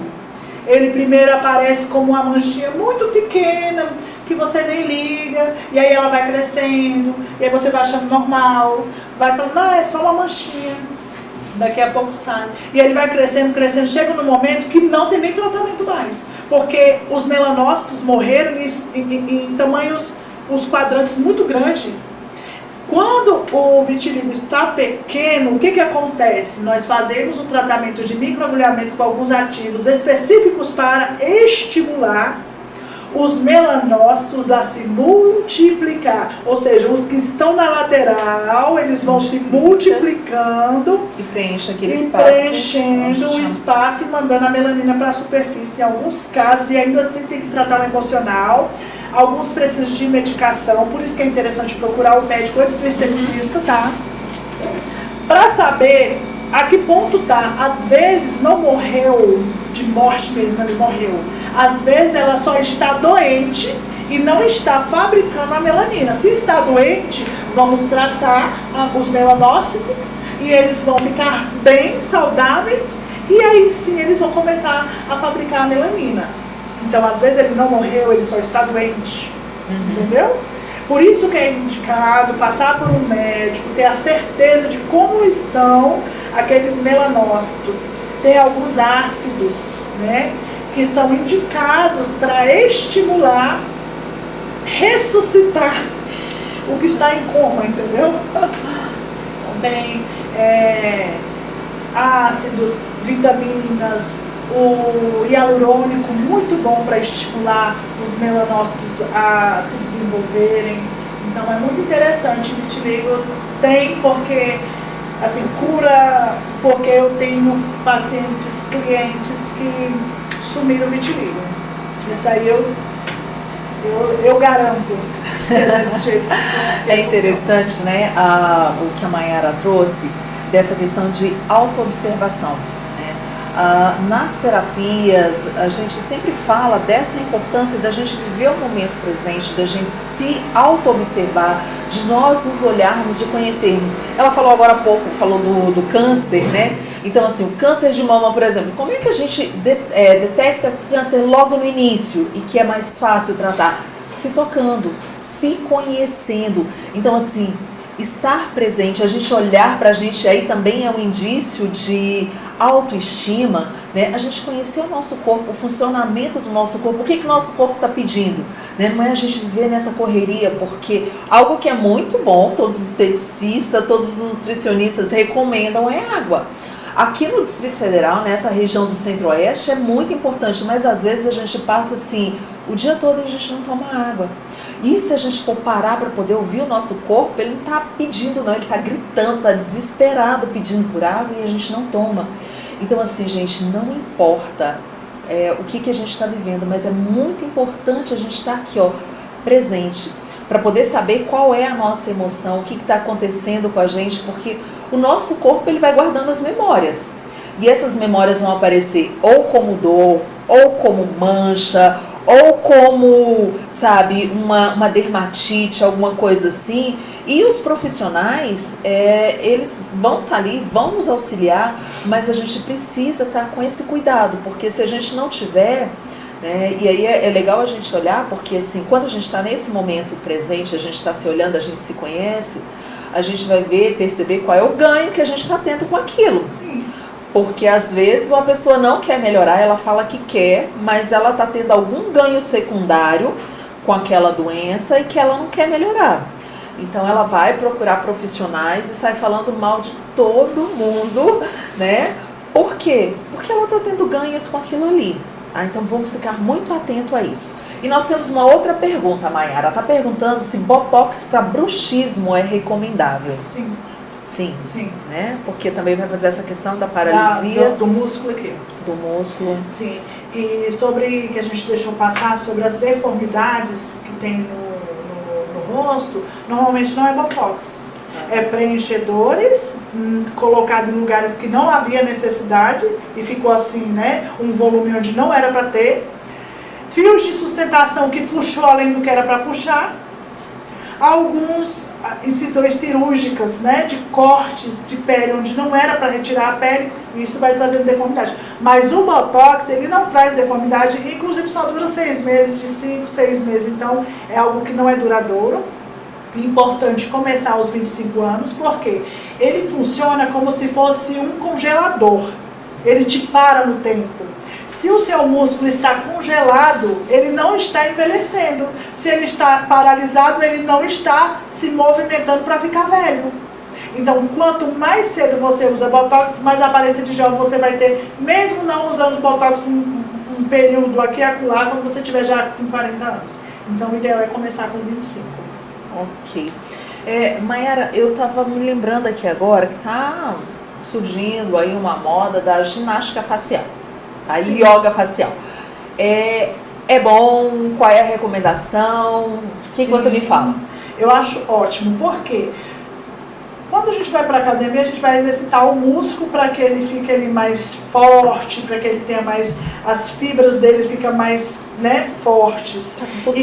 Ele primeiro aparece como uma manchinha muito pequena, que você nem liga, e aí ela vai crescendo, e aí você vai achando normal, vai falando, é só uma manchinha, daqui a pouco sai. E ele vai crescendo, crescendo, chega no momento que não tem nem tratamento mais, porque os melanócitos morreram em tamanhos, os quadrantes muito grandes. Quando o vitiligo está pequeno, o que acontece? Nós fazemos o tratamento de microagulhamento com alguns ativos específicos para estimular os melanócitos a se multiplicar. Ou seja, os que estão na lateral, eles vão se multiplicando e preenche aquele espaço, preenchendo o espaço e mandando a melanina para a superfície em alguns casos, e ainda assim tem que tratar o emocional. Alguns precisam de medicação, por isso que é interessante procurar o médico antes do esteticista, tá? Para saber a que ponto tá. Às vezes não morreu de morte mesmo, ele morreu. Às vezes ela só está doente e não está fabricando a melanina. Se está doente, vamos tratar os melanócitos e eles vão ficar bem saudáveis, e aí sim eles vão começar a fabricar a melanina. Então, às vezes ele não morreu, ele só está doente. Entendeu? Por isso que é indicado passar por um médico, ter a certeza de como estão aqueles melanócitos. Tem alguns ácidos, né, que são indicados para estimular, ressuscitar o que está em coma, entendeu? Tem ácidos, vitaminas, o hialurônico, muito bom para estimular os melanócitos a se desenvolverem. Então é muito interessante. O vitiligo tem, porque assim, cura, porque eu tenho pacientes, clientes que sumiram o vitiligo. Isso aí eu garanto. Desse jeito. É interessante, né, o que a Mayara trouxe, dessa questão de autoobservação. Nas terapias, a gente sempre fala dessa importância da gente viver o momento presente, da gente se auto-observar, de nós nos olharmos, de conhecermos. Ela falou agora há pouco, falou do câncer, né? Então, assim, o câncer de mama, por exemplo, como é que a gente detecta câncer logo no início e que é mais fácil tratar? Se tocando, se conhecendo. Então, assim, estar presente, a gente olhar pra gente aí também é um indício de autoestima, né? A gente conhecer o nosso corpo, o funcionamento do nosso corpo, o que o nosso corpo está pedindo, né? Não é a gente viver nessa correria, porque algo que é muito bom, todos os esteticistas, todos os nutricionistas recomendam é água. Aqui no Distrito Federal, nessa região do Centro-Oeste, é muito importante, mas às vezes a gente passa assim, o dia todo e a gente não toma água. E se a gente for parar para poder ouvir o nosso corpo, ele não está pedindo não, ele está gritando, está desesperado pedindo por água e a gente não toma. Então assim, gente, não importa o que a gente está vivendo, mas é muito importante a gente estar aqui, ó, presente, para poder saber qual é a nossa emoção, o que está acontecendo com a gente, porque o nosso corpo ele vai guardando as memórias. E essas memórias vão aparecer ou como dor, ou como mancha, ou como, sabe, uma dermatite, alguma coisa assim. E os profissionais, eles vão estar ali, vão nos auxiliar, mas a gente precisa estar com esse cuidado, porque se a gente não tiver, né, e aí é legal a gente olhar, porque assim, quando a gente está nesse momento presente, a gente está se olhando, a gente se conhece, a gente vai ver, perceber qual é o ganho que a gente está tendo com aquilo. Sim. Porque às vezes uma pessoa não quer melhorar, ela fala que quer, mas ela está tendo algum ganho secundário com aquela doença e que ela não quer melhorar. Então ela vai procurar profissionais e sai falando mal de todo mundo, né? Por quê? Porque ela está tendo ganhos com aquilo ali. Então vamos ficar muito atento a isso. E nós temos uma outra pergunta, a Mayara está perguntando se botox para bruxismo é recomendável. Sim. Sim, Sim. Né? Porque também vai fazer essa questão da paralisia. Do músculo aqui. Do músculo. Sim. E sobre, que a gente deixou passar, sobre as deformidades que tem no rosto, normalmente não é botox. É preenchedores colocados em lugares que não havia necessidade e ficou assim, né? Um volume onde não era para ter. Fios de sustentação que puxou além do que era para puxar. Alguns incisões cirúrgicas, né? De cortes de pele onde não era para retirar a pele. E isso vai trazendo deformidade. Mas o botox, ele não traz deformidade. Inclusive só dura 6 meses, de 5, 6 meses. Então é algo que não é duradouro. Importante começar aos 25 anos, porque ele funciona como se fosse um congelador. Ele te para no tempo. Se o seu músculo está congelado, ele não está envelhecendo. Se ele está paralisado, ele não está se movimentando para ficar velho. Então, quanto mais cedo você usa botox, mais aparência de jovem você vai ter, mesmo não usando botox um período aqui e acolá, quando você tiver já com 40 anos. Então, o ideal é começar com 25. Ok. Mayara, eu estava me lembrando aqui agora que está surgindo aí uma moda da ginástica facial, a yoga facial. É bom? Qual é a recomendação? O que você me fala? Eu acho ótimo, porque quando a gente vai para a academia, a gente vai exercitar o músculo para que ele fique ali mais forte, para que ele tenha mais, as fibras dele ficam mais, né, fortes. Então,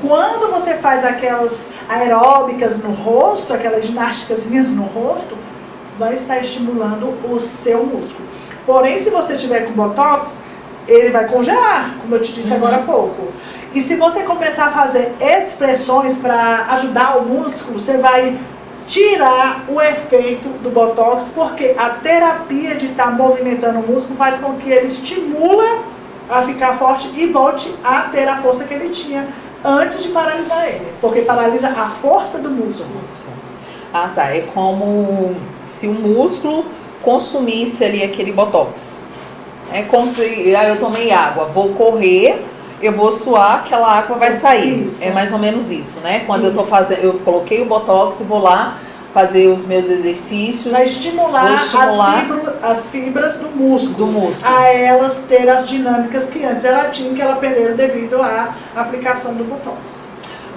quando você faz aquelas aeróbicas no rosto, aquelas ginásticas no rosto, vai estar estimulando o seu músculo. Porém, se você tiver com botox, ele vai congelar, como eu te disse agora há pouco. E se você começar a fazer expressões para ajudar o músculo, você vai tirar o efeito do botox, porque a terapia de estar movimentando o músculo faz com que ele estimula a ficar forte e volte a ter a força que ele tinha antes de paralisar ele, porque paralisa a força do músculo. Ah, tá. É como se o músculo consumisse ali aquele botox. É como se eu tomei água, vou correr, eu vou suar, aquela água vai sair. Isso. É mais ou menos isso, né? Quando eu tô fazendo, eu coloquei o botox e vou lá fazer os meus exercícios. Vai estimular as fibras do músculo. A elas ter as dinâmicas que antes ela tinha, que ela perdeu devido à aplicação do botox.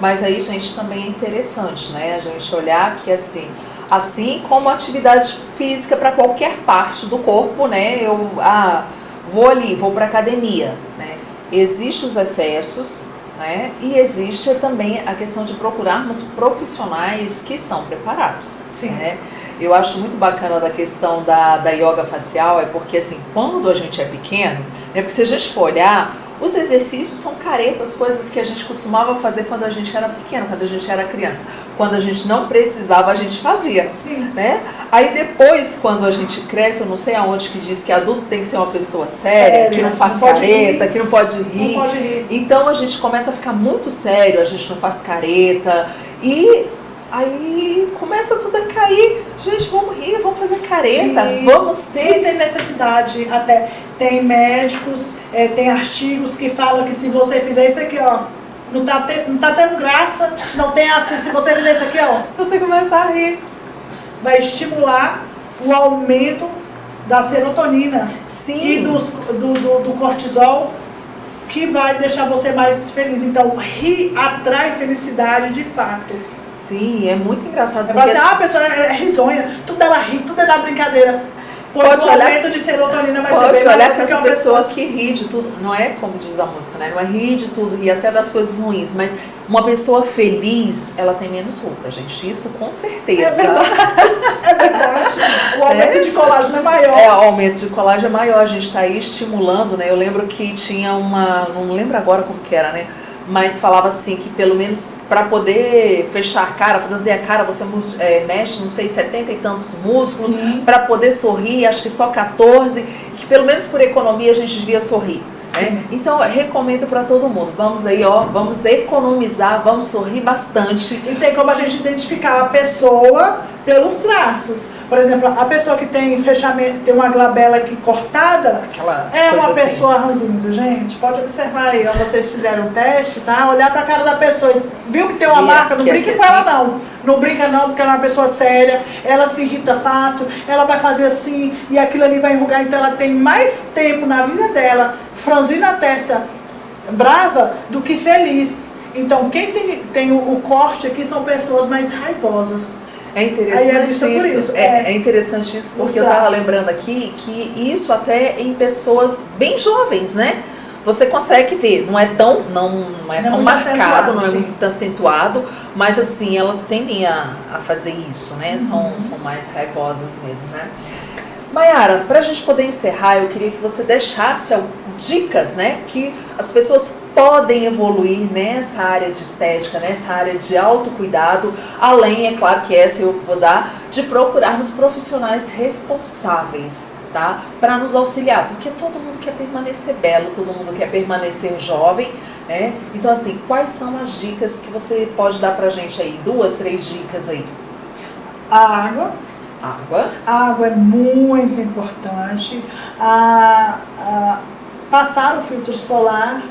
Mas aí, gente, também é interessante, né? A gente olhar que assim como atividade física para qualquer parte do corpo, né? Eu vou ali, vou para academia, né? Existem os excessos, né? E existe também a questão de procurarmos profissionais que estão preparados. Sim. Né? Eu acho muito bacana da questão da yoga facial, é porque assim, quando a gente é pequeno, né? Porque se a gente for olhar, os exercícios são caretas, coisas que a gente costumava fazer quando a gente era pequeno, quando a gente era criança. Quando a gente não precisava, a gente fazia. Sim. Né? Aí depois, quando a gente cresce, eu não sei aonde que diz que adulto tem que ser uma pessoa séria, que não faz careta, que não pode rir. Não pode rir. Então a gente começa a ficar muito sério, a gente não faz careta e aí começa tudo a cair. Gente, vamos rir, vamos fazer careta, vamos ter. E sem necessidade, até tem médicos, tem artigos que falam que se você fizer isso aqui, ó, não tá tendo graça, não tem assim, se você fizer isso aqui, ó, você começa a rir. Vai estimular o aumento da serotonina. Sim. E do cortisol, que vai deixar você mais feliz. Então, rir atrai felicidade de fato. Sim, é muito engraçado. Porque a pessoa é risonha, tudo ela ri, tudo é da brincadeira. Pode o aumento de serotonina vai ser bem Pode olhar para essa pessoa que ri de tudo. Não é como diz a música, né? Não é rir de tudo, rir até das coisas ruins. Mas uma pessoa feliz, ela tem menos roupa, gente. Isso com certeza. É verdade. É verdade. O aumento de colágeno é maior. O aumento de colágeno é maior. A gente está aí estimulando, né? Eu lembro que tinha não lembro agora como que era, né? Mas falava assim que pelo menos para poder fechar a cara, franzir a cara, você mexe, não sei, 70 e tantos músculos, para poder sorrir, acho que só 14, que pelo menos por economia a gente devia sorrir. Né? Então, eu recomendo para todo mundo. Vamos aí, ó, vamos economizar, vamos sorrir bastante. E tem como a gente identificar a pessoa pelos traços. Por exemplo, a pessoa que tem fechamento, tem uma glabela aqui cortada, é uma pessoa ranzinza, gente. Pode observar aí, ó, vocês fizeram o teste, tá? Olhar pra cara da pessoa, viu que tem uma marca, não brinque com ela não. Não brinca não, porque ela é uma pessoa séria, ela se irrita fácil, ela vai fazer assim, e aquilo ali vai enrugar, então ela tem mais tempo na vida dela franzindo a testa brava do que feliz. Então, quem tem o corte aqui são pessoas mais raivosas. É interessante isso. É interessante isso, porque eu estava lembrando aqui que isso até em pessoas bem jovens, né? Você consegue ver, não é tão marcado, não é muito acentuado, mas assim, elas tendem a fazer isso, né? São mais raivosas mesmo, né? Maiara, para a gente poder encerrar, eu queria que você deixasse dicas, né? Que as pessoas podem evoluir nessa área de estética, nessa área de autocuidado, além, é claro que essa eu vou dar, de procurarmos profissionais responsáveis, tá? Para nos auxiliar, porque todo mundo quer permanecer belo, todo mundo quer permanecer jovem, né? Então, assim, quais são as dicas que você pode dar pra gente aí? 2, 3 dicas aí. A água. A água é muito importante. Passar o filtro solar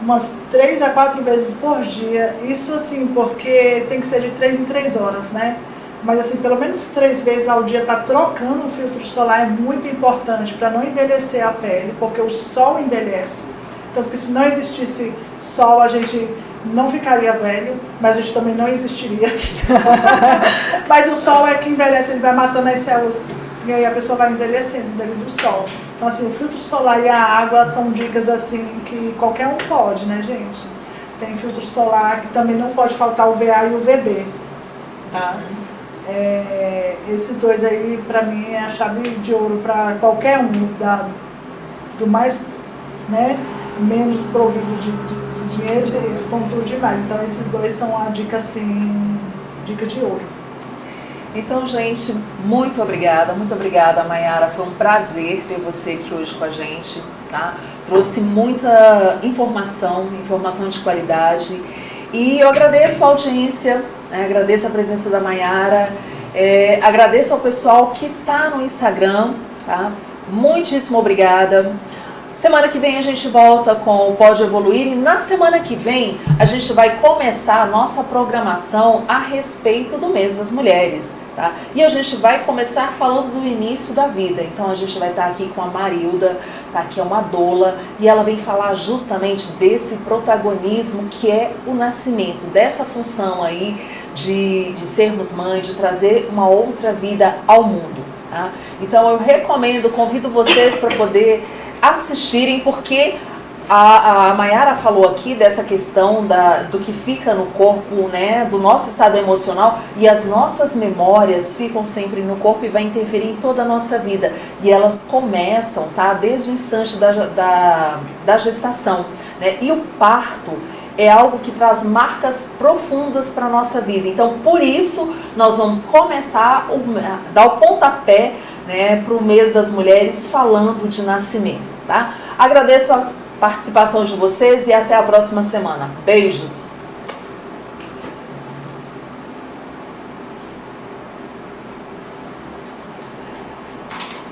umas 3 a 4 vezes por dia. Isso assim, porque tem que ser de 3 em 3 horas, né? Mas assim, pelo menos 3 vezes ao dia tá trocando o filtro solar é muito importante para não envelhecer a pele, porque o sol envelhece. Tanto que se não existisse sol, a gente não ficaria velho, mas a gente também não existiria. Mas o sol é que envelhece, ele vai matando as células e aí a pessoa vai envelhecendo devido ao sol. Então assim, o filtro solar e a água são dicas assim que qualquer um pode, né, gente? Tem filtro solar que também não pode faltar o VA e o VB, tá? Esses dois aí, pra mim, é a chave de ouro para qualquer um, do mais, né, menos provido de dinheiro, contudo demais. Então, esses dois são a dica, assim, dica de ouro. Então, gente, muito obrigada, Maiara. Foi um prazer ter você aqui hoje com a gente, tá? Trouxe muita informação de qualidade. E eu agradeço a audiência, né? Agradeço a presença da Maiara, agradeço ao pessoal que está no Instagram, tá? Muitíssimo obrigada. Semana que vem a gente volta com o Pode Evoluir e na semana que vem a gente vai começar a nossa programação a respeito do mês das mulheres, tá? E a gente vai começar falando do início da vida. Então a gente vai estar aqui com a Marilda, tá? Que é uma doula, e ela vem falar justamente desse protagonismo que é o nascimento, dessa função aí de sermos mãe, de trazer uma outra vida ao mundo, tá? Então eu recomendo, convido vocês para poder assistirem, porque a Maiara falou aqui dessa questão do que fica no corpo, né, do nosso estado emocional, e as nossas memórias ficam sempre no corpo e vai interferir em toda a nossa vida, e elas começam, tá, desde o instante da gestação, né, e o parto é algo que traz marcas profundas para a nossa vida. Então, por isso, nós vamos começar a dar o pontapé, né, para o mês das mulheres falando de nascimento, tá? Agradeço a participação de vocês e até a próxima semana. Beijos!